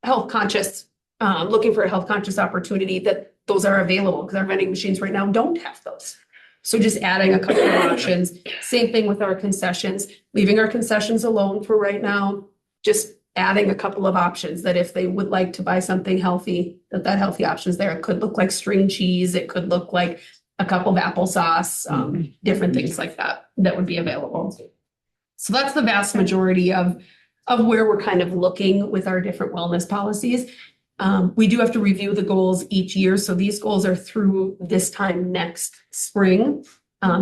health conscious, looking for a health conscious opportunity, that those are available, because our vending machines right now don't have those. So just adding a couple of options. Same thing with our concessions, leaving our concessions alone for right now, just adding a couple of options that if they would like to buy something healthy, that healthy option is there. It could look like string cheese. It could look like a cup of applesauce, different things like that would be available. So that's the vast majority of where we're kind of looking with our different wellness policies. We do have to review the goals each year. So these goals are through this time next spring.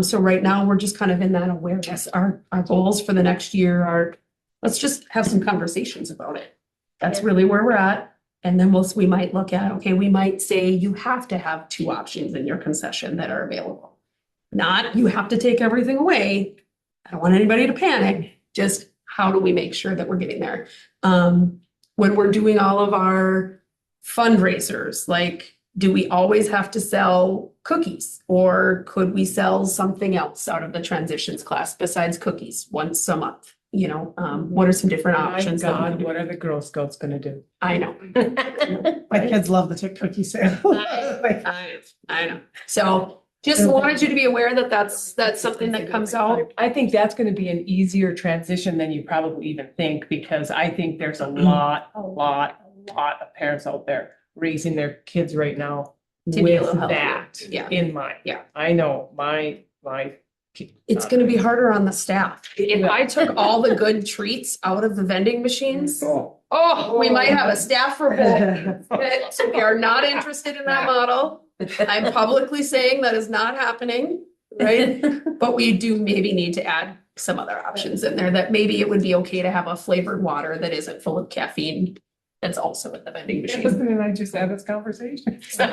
So right now we're just kind of in that awareness. Our goals for the next year are, let's just have some conversations about it. That's really where we're at. And then we might look at, okay, we might say you have to have two options in your concession that are available. Not you have to take everything away. I don't want anybody to panic, just how do we make sure that we're getting there? When we're doing all of our fundraisers, like, do we always have to sell cookies? Or could we sell something else out of the transitions class besides cookies once a month? You know, what are some different My options? that we God, can do? what are the Girl Scouts gonna do? I know. My kids love the cookie sale. Like, I know. So just wanted you to be aware that that's something that comes out. I think that's gonna be an easier transition than you probably even think, because I think there's a lot of parents out there raising their kids right now To be a with little healthier. that Yeah. in mind. Yeah. I know, my. It's gonna be harder on the staff. If I took all the good treats out of the vending machines, oh, we might have a staff revolt. So we are not interested in that model. I'm publicly saying that is not happening, right? But we do maybe need to add some other options in there, that maybe it would be okay to have a flavored water that isn't full of caffeine. That's also in the vending machine. And I just had this conversation. So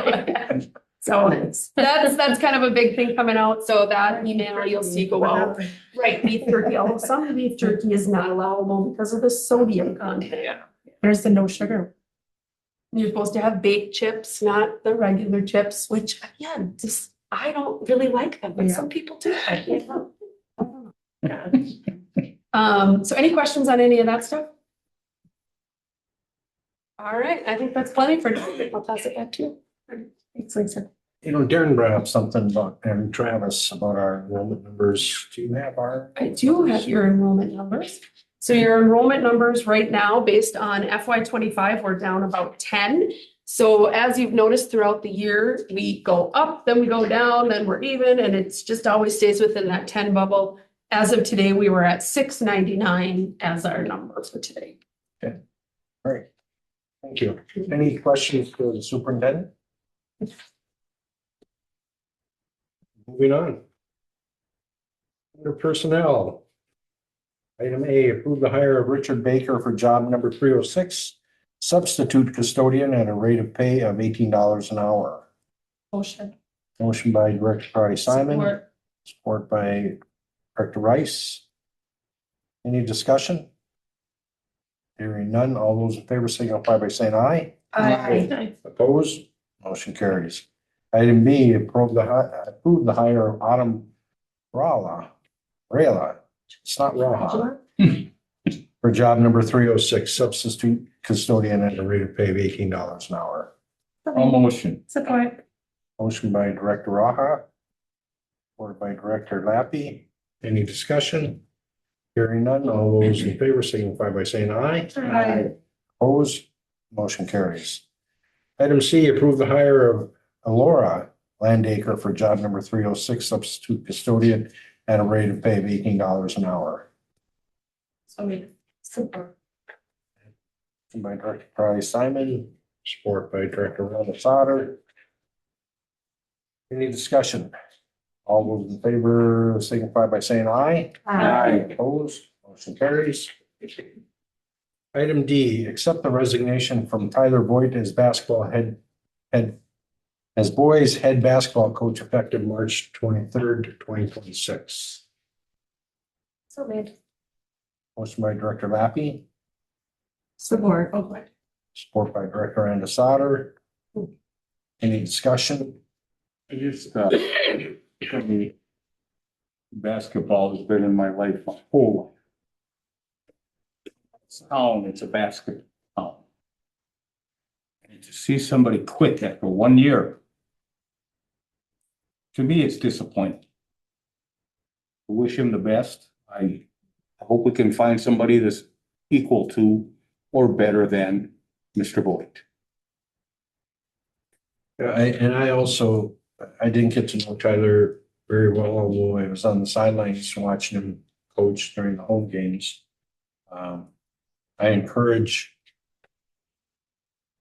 that's kind of a big thing coming out. So that email you'll see go out. Right, beef jerky, although some beef jerky is not allowable because of the sodium content. Yeah. There's the no sugar. You're supposed to have baked chips, not the regular chips, which again, just, I don't really like them, but Yeah. some people do. I can't help. So any questions on any of that stuff? All right, I think that's plenty for now. I'll pass it back to you. Thanks, Lisa. You know, Darren brought up something about, and Travis, about our enrollment numbers. Do you have our? I do have your enrollment numbers. So your enrollment numbers right now, based on FY '25, we're down about 10. So as you've noticed throughout the year, we go up, then we go down, then we're even, and it's just always stays within that 10 bubble. As of today, we were at 699 as our number for today. All right. Thank you. Any questions for the superintendent? Moving on. Under personnel. Item A, approve the hire of Richard Baker for job number 306, substitute custodian at a rate of pay of $18 an hour. Motion. Motion by Director Crowdy Simon, Support. support by Director Rice. Any discussion? Hearing none, all those in favor signify by saying aye. Aye. Opposed? Motion carries. Item B, approve the hire of Autumn Rala. It's not Raha. For job number 306, substitute custodian at a rate of pay of $18 an hour. motion. Support. Motion by Director Raha. Support by Director Lappy. Any discussion? Hearing none, all those in favor signify by saying aye. Aye. Opposed? Motion carries. Item C, approve the hire of Alora Landacre for job number 306, substitute custodian at a rate of pay of $18 an hour. Support. Motion by Director Crowdy Simon, support by Director Rhonda Sauter. Any discussion? All those in favor signify by saying aye. Opposed? Motion carries. Item D, accept the resignation from Tyler Voigt as boys head basketball coach effective March 23rd, 2026. So made. Motion by Director Lappy, Support. support by Director Rhonda Sauter. Any discussion? I just, I mean, basketball has been in my life my whole life. It's a basketball town. And to see somebody quit after 1 year, to me, it's disappointing. I wish him the best. I hope we can find somebody that's equal to or better than Mr. Voigt. I didn't get to know Tyler very well, although I was on the sidelines watching him coach during the home games. I encourage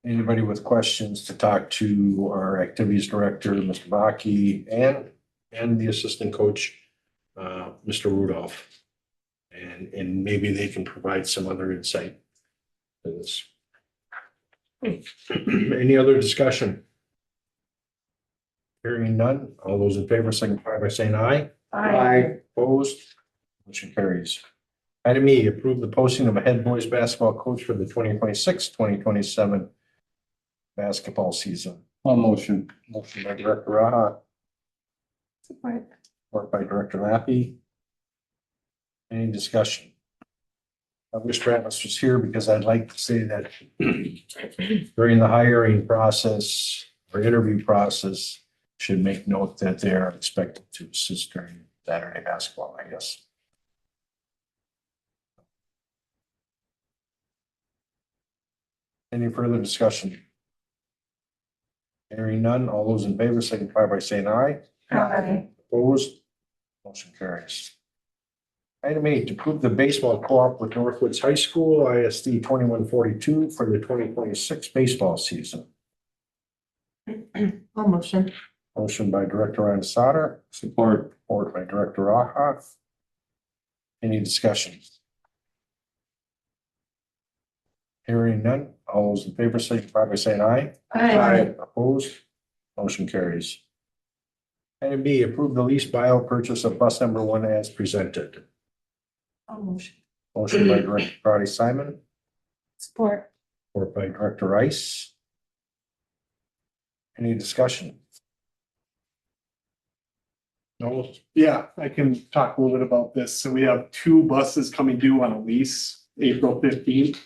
anybody with questions to talk to our activities director, Mr. Baki, and the assistant coach, Mr. Rudolph. And maybe they can provide some other insight to this. Any other discussion? Hearing none, all those in favor signify by saying aye. Opposed, motion carries. Item E, approve the posting of a head boys basketball coach for the 2026-2027 basketball season. All motion. Motion by Director Raha, Support. support by Director Lappy. Any discussion? I wish Travis was here because I'd like to say that during the hiring process or interview process, should make note that they are expected to assist during Saturday basketball, I guess. Any further discussion? Hearing none, all those in favor signify by saying aye. Opposed? Motion carries. Item 8, to approve the baseball co-op with Northwoods High School, ISD 2142 for the 2026 baseball season. I'll motion. Motion by Director Ansata, Support. support by Director Raha. Any discussion? Hearing none, all those in favor signify by saying aye. Opposed? Motion carries. Item B, approve the lease buyout purchase of bus number 1 as presented. I'll motion. Motion by Director Karati Simon, Support. support by Director Rice. Any discussion? No, yeah, I can talk a little bit about this. So we have 2 buses coming due on a lease, April 15th.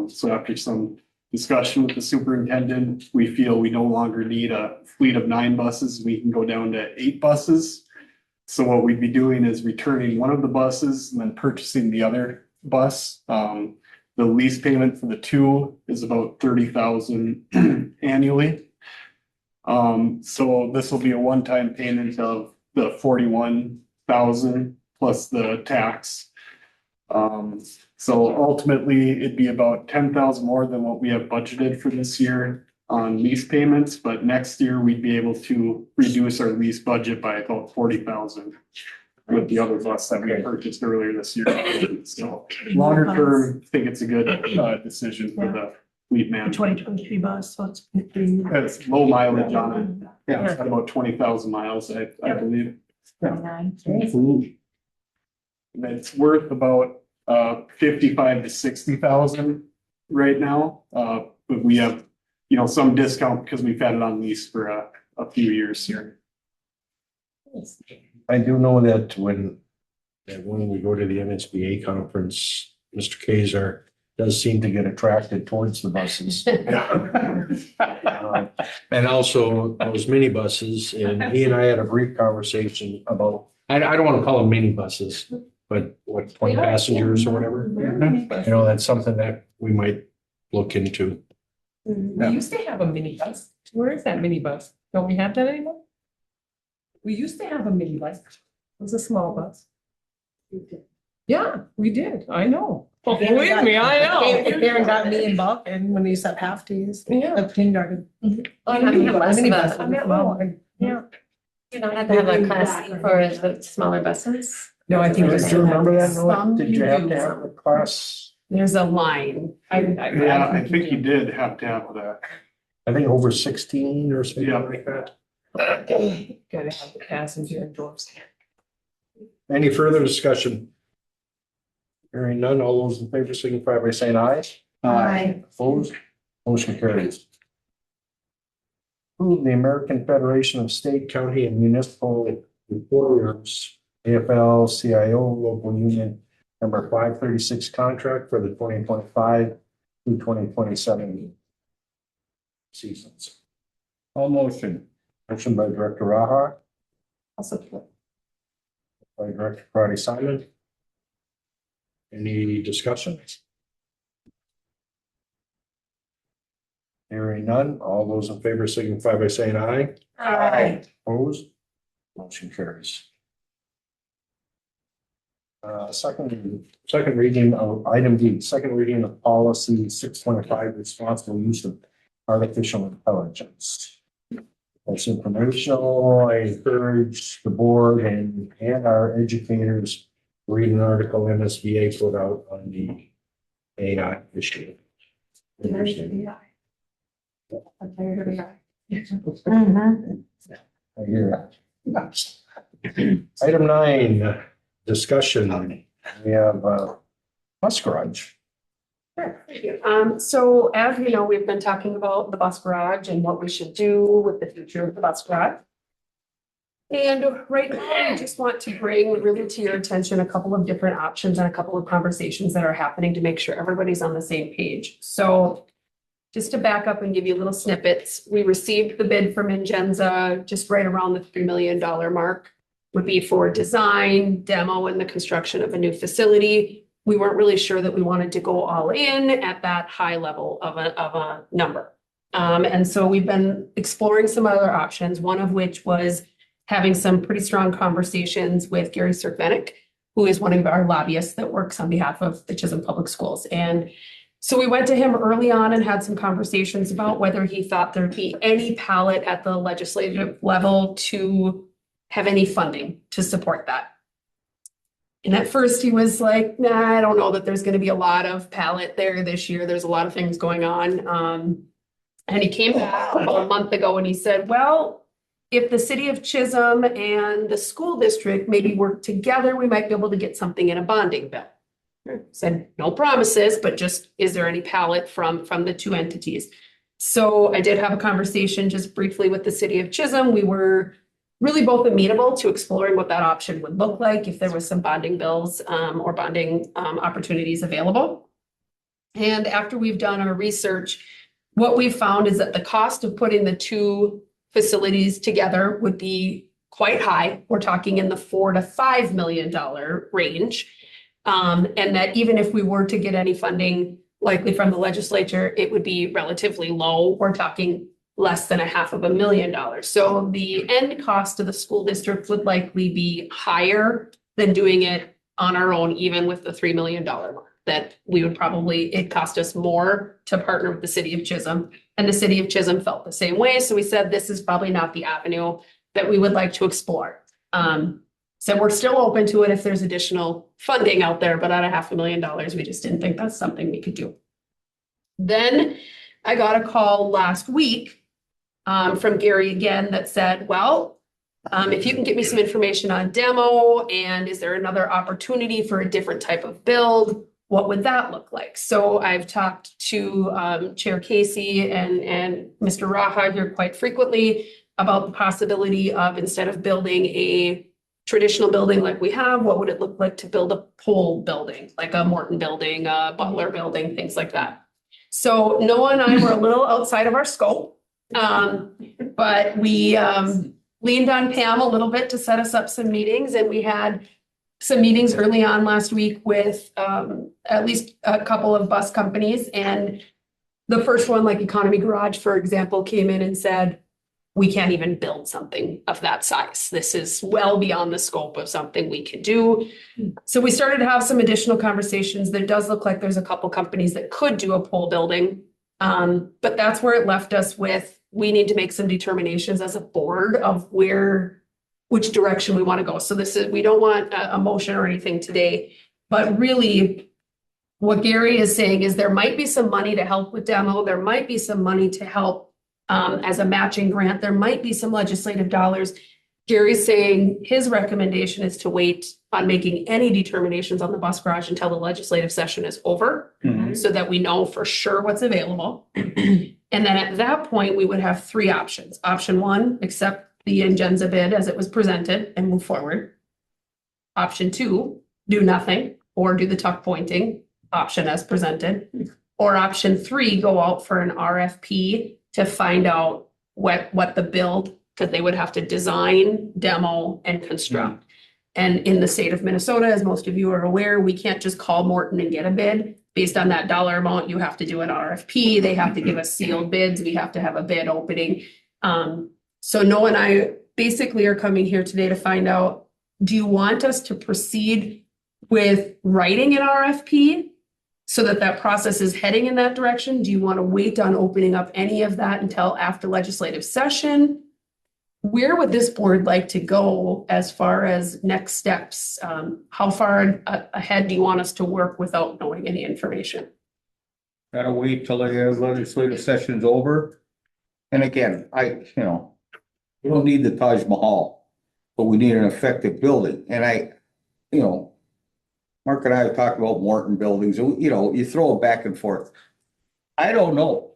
So after some discussion with the superintendent, we feel we no longer need a fleet of 9 buses. We can go down to 8 buses. So what we'd be doing is returning one of the buses and then purchasing the other bus. The lease payment for the 2 is about $30,000 annually. So this will be a one-time payment of the $41,000 plus the tax. So ultimately, it'd be about $10,000 more than what we have budgeted for this year on lease payments, but next year we'd be able to reduce our lease budget by about $40,000 with the other bus that we purchased earlier this year. So longer term, I think it's a good decision for the fleet man. 2023 bus, so it's. It's low mileage on it. Yeah, it's got about 20,000 miles, I believe. And it's worth about 55 to 60,000 right now. But we have, some discount because we've had it on lease for a few years here. I do know that when we go to the MSBA conference, Mr. Kaiser does seem to get attracted towards the buses. And also those mini buses, and he and I had a brief conversation about, I don't want to call them mini buses, but what, 20 passengers or whatever? That's something that we might look into. We used to have a minibus. Where is that minibus? Don't we have that anymore? We used to have a minibus. It was a small bus. Yeah, we did. I know. Oh, believe me, I know. Aaron got me involved and when we used to have half days Yeah. of kindergarten. You don't have to have a class C for the smaller buses. No, I think. Do you remember that, Noah? Some Did you have do. to have a class? There's a line. Yeah, I think you did have to have that. I think over 16 or something Yeah. like that. Gotta have the passenger doors. Any further discussion? Hearing none, all those in favor signify by saying aye. Opposed? Motion carries. Approve the American Federation of State, County, and Municipal Employers, AFL-CIO Local Union Number 536 contract for the 2025 through 2027 seasons. All motion. Motion by Director Raha, Also. by Director Karati Simon. Any discussion? Hearing none, all those in favor signify by saying aye. Opposed? Motion carries. Second reading of item D, second reading of policy 625, responsible use of artificial intelligence. That's informational. I encourage the board and our educators to read an article MSBA put out on the AI issue. I hear that. Item 9, discussion. We have bus garage. Sure, thank you. So as you know, we've been talking about the bus garage and what we should do with the future of the bus garage. And right now, I just want to bring really to your attention a couple of different options and a couple of conversations that are happening to make sure everybody's on the same page. So just to back up and give you little snippets, we received the bid from Ingenza just right around the $3 million mark. Would be for design, demo, and the construction of a new facility. We weren't really sure that we wanted to go all in at that high level of a number. And so we've been exploring some other options, one of which was having some pretty strong conversations with Gary Serkvenik, who is one of our lobbyists that works on behalf of the Chisholm Public Schools. And so we went to him early on and had some conversations about whether he thought there'd be any palette at the legislative level to have any funding to support that. And at first he was like, nah, I don't know that there's going to be a lot of palette there this year. There's a lot of things going on. And he came back a month ago and he said, well, if the city of Chisholm and the school district maybe work together, we might be able to get something in a bonding bill. Said no promises, but just is there any palette from the two entities? So I did have a conversation just briefly with the city of Chisholm. We were really both amenable to exploring what that option would look like if there was some bonding bills or bonding opportunities available. And after we've done our research, what we've found is that the cost of putting the two facilities together would be quite high. We're talking in the $4 to $5 million range. And that even if we were to get any funding likely from the legislature, it would be relatively low. We're talking less than $500,000. So the end cost to the school district would likely be higher than doing it on our own, even with the $3 million mark. That we would probably, it cost us more to partner with the city of Chisholm, and the city of Chisholm felt the same way. So we said, this is probably not the avenue that we would like to explore. So we're still open to it if there's additional funding out there, but at $500,000, we just didn't think that's something we could do. Then I got a call last week from Gary again that said, well, if you can get me some information on demo and is there another opportunity for a different type of build, what would that look like? So I've talked to Chair Casey and Mr. Raha here quite frequently about the possibility of, instead of building a traditional building like we have, what would it look like to build a pole building, like a Morton building, a Butler building, things like that. So Noah and I were a little outside of our scope, but we leaned on Pam a little bit to set us up some meetings, and we had some meetings early on last week with at least a couple of bus companies. And the first one, like Economy Garage, for example, came in and said, we can't even build something of that size. This is well beyond the scope of something we could do. So we started to have some additional conversations. There does look like there's a couple companies that could do a pole building. But that's where it left us with, we need to make some determinations as a board of which direction we want to go. So this is, we don't want a motion or anything today, but really what Gary is saying is there might be some money to help with demo. There might be some money to help as a matching grant. There might be some legislative dollars. Gary's saying his recommendation is to wait on making any determinations on the bus garage until the legislative session is over, so that we know for sure what's available. And then at that point, we would have three options. Option one, accept the Ingenza bid as it was presented and move forward. Option two, do nothing or do the tuck pointing option as presented. Or option three, go out for an RFP to find out what the build, because they would have to design, demo, and construct. And in the state of Minnesota, as most of you are aware, we can't just call Morton and get a bid. Based on that dollar amount, you have to do an RFP. They have to give us sealed bids. We have to have a bid opening. So Noah and I basically are coming here today to find out, do you want us to proceed with writing an RFP so that that process is heading in that direction? Do you want to wait on opening up any of that until after legislative session? Where would this board like to go as far as next steps? How far ahead do you want us to work without knowing any information? Gotta wait till the legislative session's over And again, we don't need the Taj Mahal, but we need an effective building. And Mark and I have talked about Morton buildings, and you throw it back and forth. I don't know.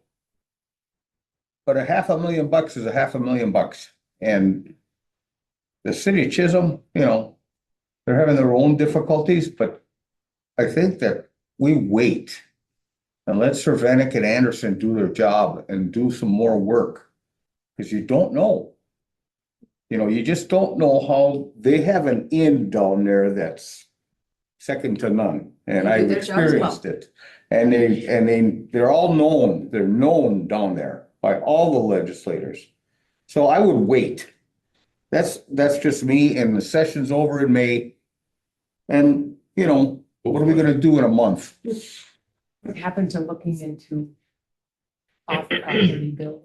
But $500,000 is $500,000. And the city of Chisholm, they're having their own difficulties, but I think that we wait and let Cervenic and Anderson do their job and do some more work. Because you don't know. You just don't know how they have an inn down there that's second to none. And They do I've their jobs well. experienced it. And they're all known. They're known down there by all the legislators. So I would wait. That's just me, and the session's over in May. And, what are we gonna do in a month? What happened to looking into off-property building?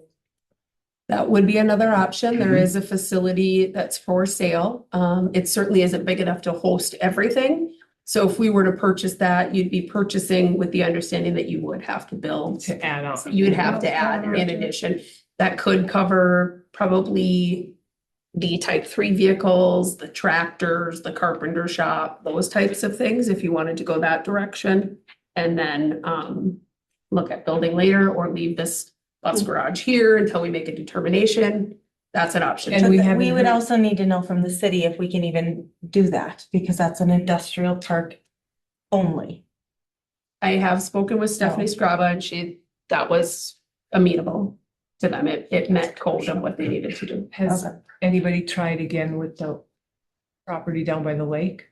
That would be another option. There is a facility that's for sale. It certainly isn't big enough to host everything. So if we were to purchase that, you'd be purchasing with the understanding that you would have to build. To add on. You would have to add in addition. That could cover probably the type 3 vehicles, the tractors, the carpenter shop, those types of things, if you wanted to go that direction. And then look at building later or leave this bus garage here until we make a determination. That's an option. And But we we haven't would heard- also need to know from the city if we can even do that, because that's an industrial park only. I have spoken with Stephanie Scraba and that was amenable to them. It met code of what they needed to do. Has Okay. anybody tried again with the property down by the lake?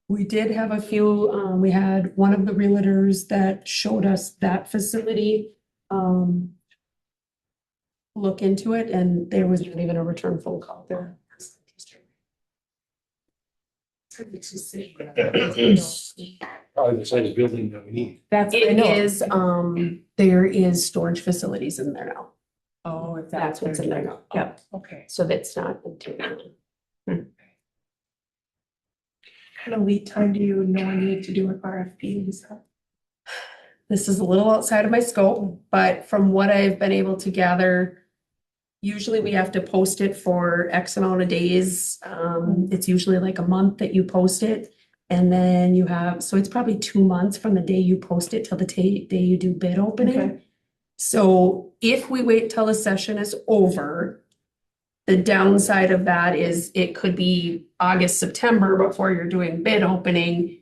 We did have a few, we had one of the realtors that showed us that facility, look into it, and there was not even a return phone call there. Probably the size of building that we need. That's, I It know. is, there is storage facilities in there now. Oh, if That's what's in there now. Yep. Okay. So that's not interior. Kind of lead time do you know you need to do with RFPs? This is a little outside of my scope, but from what I've been able to gather, usually we have to post it for X amount of days. It's usually like a month that you post it. And then you have, so it's probably 2 months from the day you post it till the day you do bid opening. Okay. So if we wait till the session is over, the downside of that is it could be August, September before you're doing bid opening,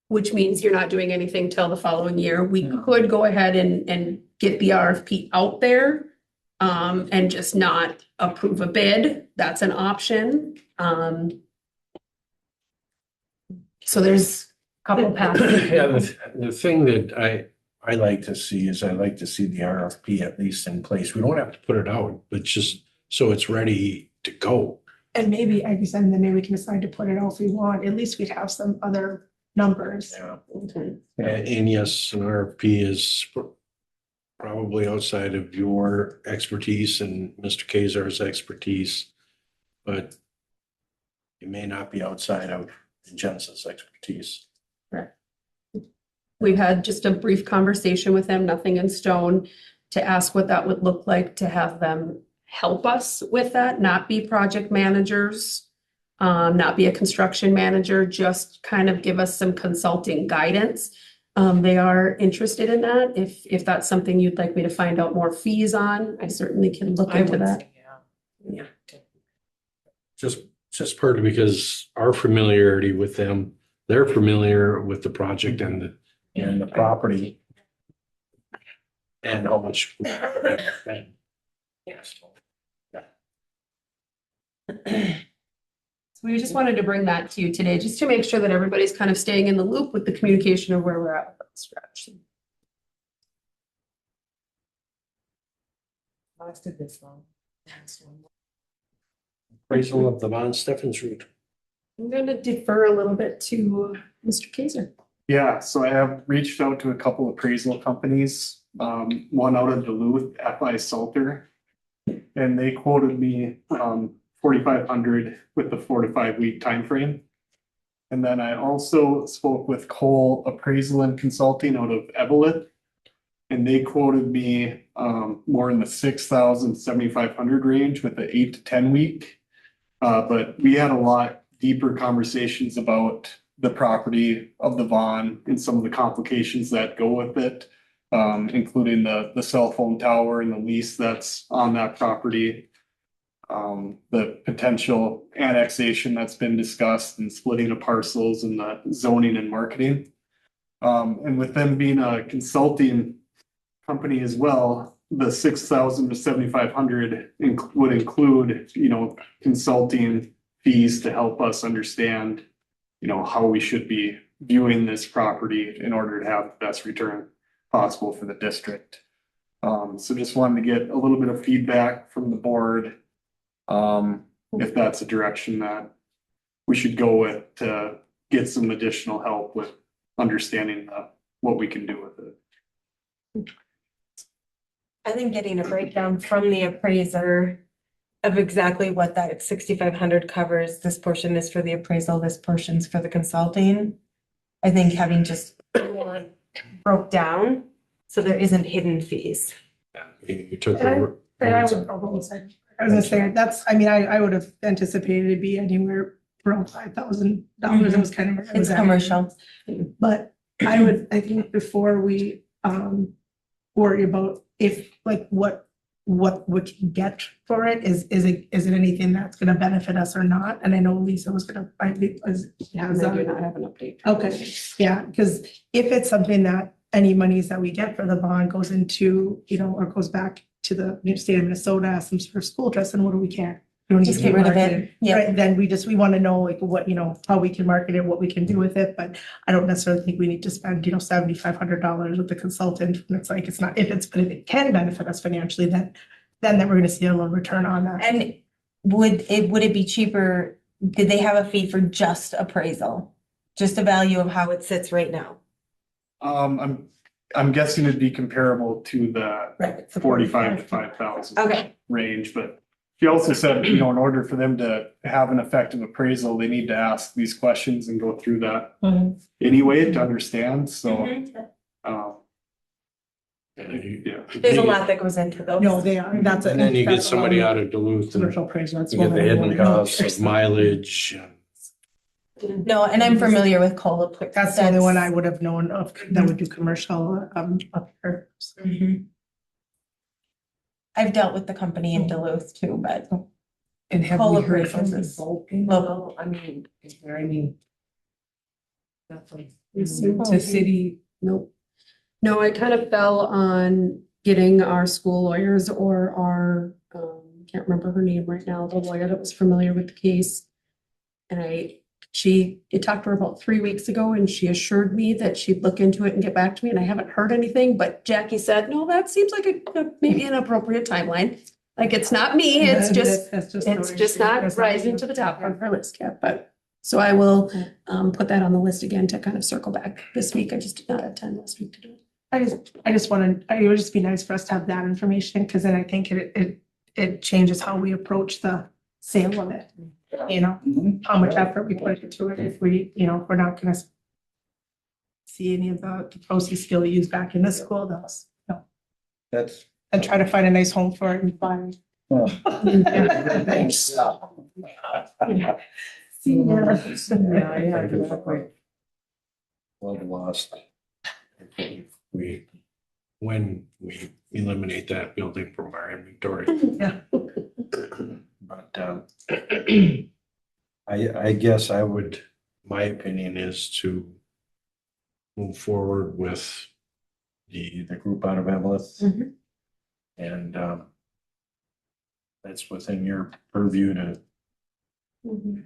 which means you're not doing anything till the following year. We could go ahead and get the RFP out there and just not approve a bid. That's an option. So there's a couple paths. Yeah, the thing that I like to see is I like to see the RFP at least in place. We don't have to put it out, but just so it's ready to go. And maybe, like you said, then maybe we can decide to put it out if we want. At least we'd have some other numbers. Yeah. Okay. And yes, an RFP is probably outside of your expertise and Mr. Kazar's expertise, but it may not be outside of Jensen's expertise. We've had just a brief conversation with them, nothing in stone, to ask what that would look like to have them help us with that, not be project managers, not be a construction manager, just kind of give us some consulting guidance. They are interested in that. If that's something you'd like me to find out more fees on, I certainly can look I into would that. say, yeah. Just partly because our familiarity with them, they're familiar with the project and the property. And how much. Yes. So we just wanted to bring that to you today, just to make sure that everybody's kind of staying in the loop with the communication of where we're at with that stretch. Lasted this long. Appraisal of the Von Steffens route. I'm going to defer a little bit to Mr. Kaiser. Yeah, so I have reached out to a couple appraisal companies, one out of Duluth, FI Salter. And they quoted me 4,500 with the 4 to 5 week time frame. And then I also spoke with Cole Appraisal and Consulting out of Evelyn. and they quoted me more in the 6,000, 7,500 range with the 8 to 10 week. But we had a lot deeper conversations about the property of the Vaughn and some of the complications that go with it, including the cell phone tower and the lease that's on that property. The potential annexation that's been discussed and splitting of parcels and the zoning and marketing. And with them being a consulting company as well, the 6,000 to 7,500 would include, consulting fees to help us understand, how we should be viewing this property in order to have the best return possible for the district. So just wanted to get a little bit of feedback from the board. If that's a direction that we should go with to get some additional help with understanding what we can do with it. I think getting a breakdown from the appraiser of exactly what that 6,500 covers, this portion is for the appraisal, this portion's for the consulting. I think having just broke down, so there isn't hidden fees. You took And I- the. And I would, I was gonna say, I would have anticipated it'd be anywhere around $5,000. It was kind of. It's commercial. But I think before we worry about if, like, what we can get for it, is it anything that's gonna benefit us or not? And I know Lisa was gonna, I do not have an update. Okay, yeah, because if it's something that any monies that we get for the bond goes into, or goes back to the state of Minnesota as some sort of school trust, then what do we care? We don't need Just to get rid of market it. Yeah. Right, then we want to know like what, how we can market it, what we can do with it, but I don't necessarily think we need to spend, $7,500 with the consultant. And it's like, but if it can benefit us financially, then we're gonna see a little return on that. And would it be cheaper? Did they have a fee for just appraisal? Just the value of how it sits right now? I'm guessing it'd be comparable to the Right, it's the 45 to 5,000 Okay. range, but she also said, in order for them to have an effective appraisal, they need to ask these questions and go through that anyway to understand, so. Mhm. Yeah. There's a lot that goes into those. No, they are, that's. And then you get that's somebody a lot out of Duluth and Commercial appraisal. that's you get one the of hidden the- costs of mileage. No, and I'm familiar with COLA. That's the only one I would have known of that would do commercial, up here. Mhm. I've dealt with the company in Duluth too, but And have COLA we heard from appraisals is consulting? local. I mean, is there any? Nothing. To city, nope. No, I kind of fell on getting our school lawyers or our, can't remember her name right now, the lawyer that was familiar with the case. And it talked to her about 3 weeks ago and she assured me that she'd look into it and get back to me and I haven't heard anything, but Jackie said, no, that seems like maybe an appropriate timeline. Like, it's not me, it's just not rising to the top of her list yet, but. So I will put that on the list again to kind of circle back this week. I just did not have time last week to do it. It would just be nice for us to have that information, because then I think it changes how we approach the sale of it. How much effort we put into it, if if we're not gonna see any of the proceeds still used back in the school, That's. and try to find a nice home for it and buy. Thanks. Well, lost. When we eliminate that building from our inventory. Yeah. But I guess my opinion is to move forward with the group out of Evelyn. Mhm. And that's within your purview to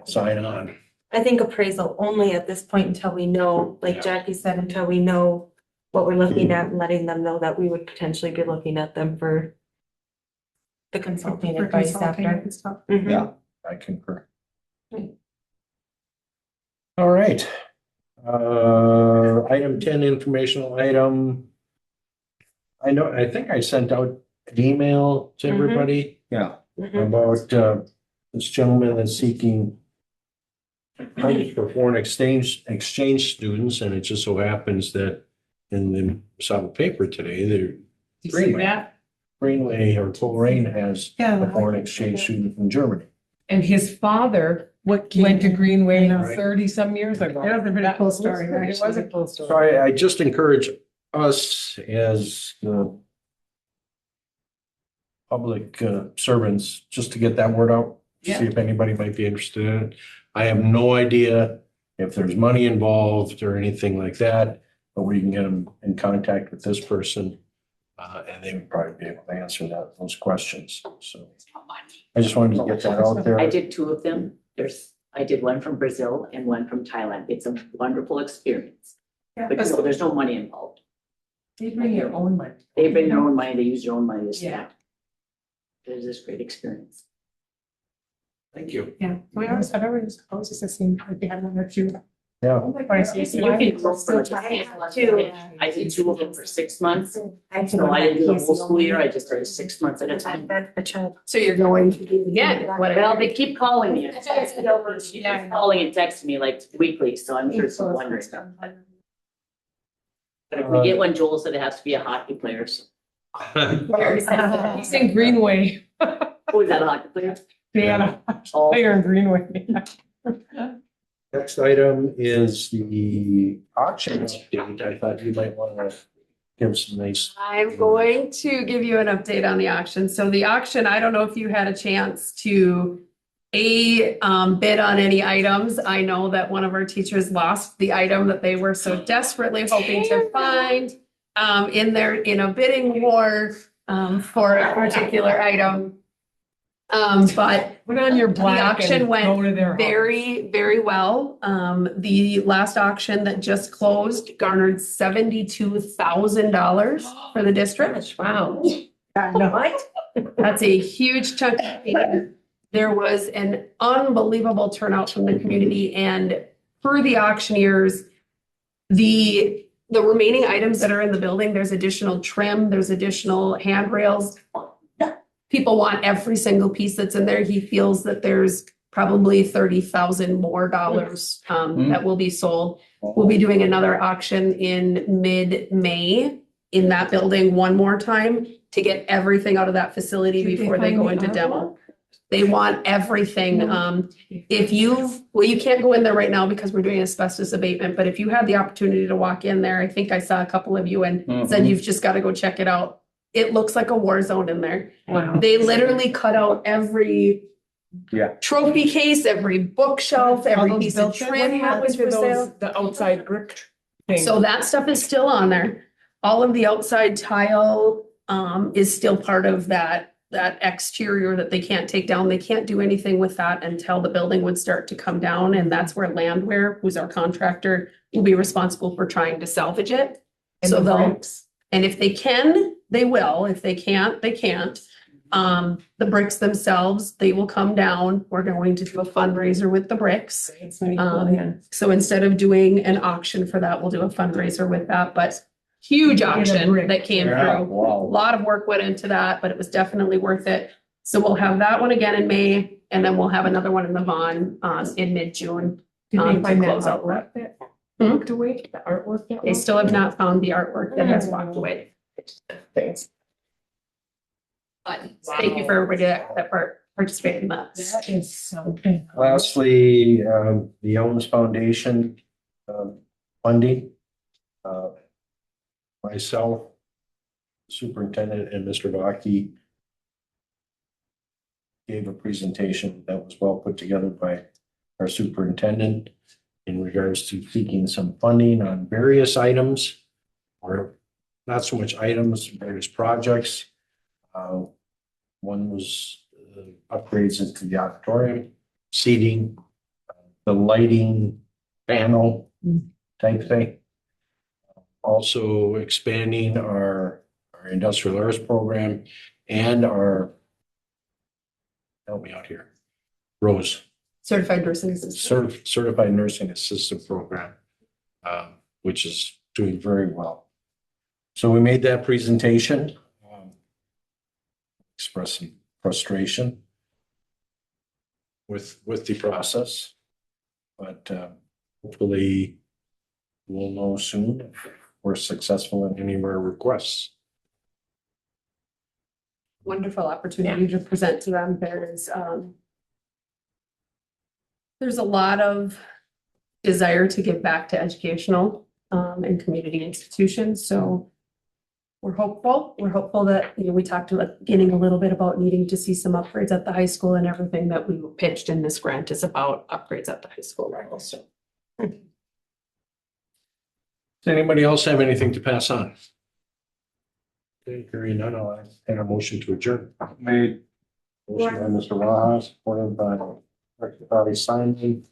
sign on. I think appraisal only at this point until we know, like Yeah. Jackie said, until we know what we're looking at and letting them know that we would potentially be looking at them for the consulting For advice consulting after. and stuff. Mhm. Yeah. I concur. Right. All right. Item 10, informational item. I think I sent out an email to everybody Yeah. Mhm. about this gentleman that's seeking homes for foreign exchange students, and it just so happens that in the, saw the paper today, the You see that? Greenway or Coleraine has Yeah. a foreign exchange student from Germany. And his father What went to Greenway Right. 30-some years ago. That was a pretty cool story, It was a actually. cool So story. I just encourage us as the public servants, just to get that word out, see Yeah. if anybody might be interested in it. I have no idea if there's money involved or anything like that, but we can get them in contact with this person. And they would probably be able to answer those questions. So I just wanted to get that out there. I did two of them. I did one from Brazil and one from Thailand. It's a wonderful experience. Yeah. But no, there's no money involved. They bring your own money. They bring their own money, they use their own money to Yeah. spend. It is this great experience. Thank you. Yeah, we always, I've always just seen, like, they had one or two. Yeah. You can go for I did two of them for 6 months. So I didn't do the whole school year. I just did 6 months at a time. So you're going to do again, Well, they keep calling me. Yeah. Calling and texting me like weekly, so I'm sure some wondering. But if we get one, Joel said it has to be a hockey player. So. He's in Greenway. Oh, is that a hockey player? Yeah, Oh, player in Greenway. Next item is the auction update. I thought you might want to give some nice. I'm going to give you an update on the auction. So the auction, I don't know if you had a chance to bid on any items. I know that one of our teachers lost the item that they were so desperately hoping to find in a bidding war for a particular item. But Put on your black auction and went go to their house. very, very well. The last auction that just closed garnered $72,000 for the district. Wow. That's a huge chunk. There was an unbelievable turnout from the community, and for the auctioneers, the remaining items that are in the building, there's additional trim, there's additional handrails. People want every single piece that's in there. He feels that there's probably $30,000 more that will be sold. We'll be doing another auction in mid-May in that building one more time to get everything out of that facility before they go into demo. They want everything. You can't go in there right now because we're doing asbestos abatement, but if you had the opportunity to walk in there, I think I saw a couple of you and said you've just got to go check it out. It looks like a war zone in there. Wow. They literally cut out every trophy case, every bookshelf, every piece of trim that was for sale. The outside brick thing. So that stuff is still on there. All of the outside tile is still part of that exterior that they can't take down. They can't do anything with that until the building would start to come down. And that's where Landwear, who's our contractor, will be responsible for trying to salvage it. And So the they'll, bricks. and if they can, they will. If they can't, they can't. The bricks themselves, they will come down. We're going to do a fundraiser with the bricks. So instead of doing an auction for that, we'll do a fundraiser with that, but huge auction that came Yeah, through. wow. A lot of work went into that, but it was definitely worth it. So we'll have that one again in May, and then we'll have another one in the Vaughn in mid-June. Did they to find that close out artwork that Hmm? walked away? The artwork that They walked still have not found the artwork that has walked away. Thanks. But thank you for everybody that participated in that. That is something. Lastly, the Owens Foundation funding. Myself, superintendent, and Mr. Vaki gave a presentation that was well put together by our superintendent in regards to seeking some funding on various items, or not so much items, various projects. One was upgrades into the auditorium, seating, the lighting panel type thing. Also expanding our industrial arts program and our, help me out here, Rose, Certified nursing assistant. certified nursing assistant program, which is doing very well. So we made that presentation, expressing frustration with the process, but hopefully we'll know soon were successful in any of our requests. Wonderful opportunity to present to them. There's a lot of desire to give back to educational and community institutions, so we're hopeful. We're hopeful that, you know, we talked at the beginning a little bit about needing to see some upgrades at the high school, and everything that we pitched in this grant is about upgrades at the high school level, so. Does anybody else have anything to pass on? Okay, hearing none, I'll entertain a motion to adjourn. Made. Motion by Mr. Raha, supported by Director Bobby Simon.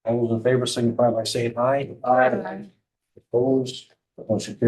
All those in favor signify by saying aye. Aye. Opposed, motion carries.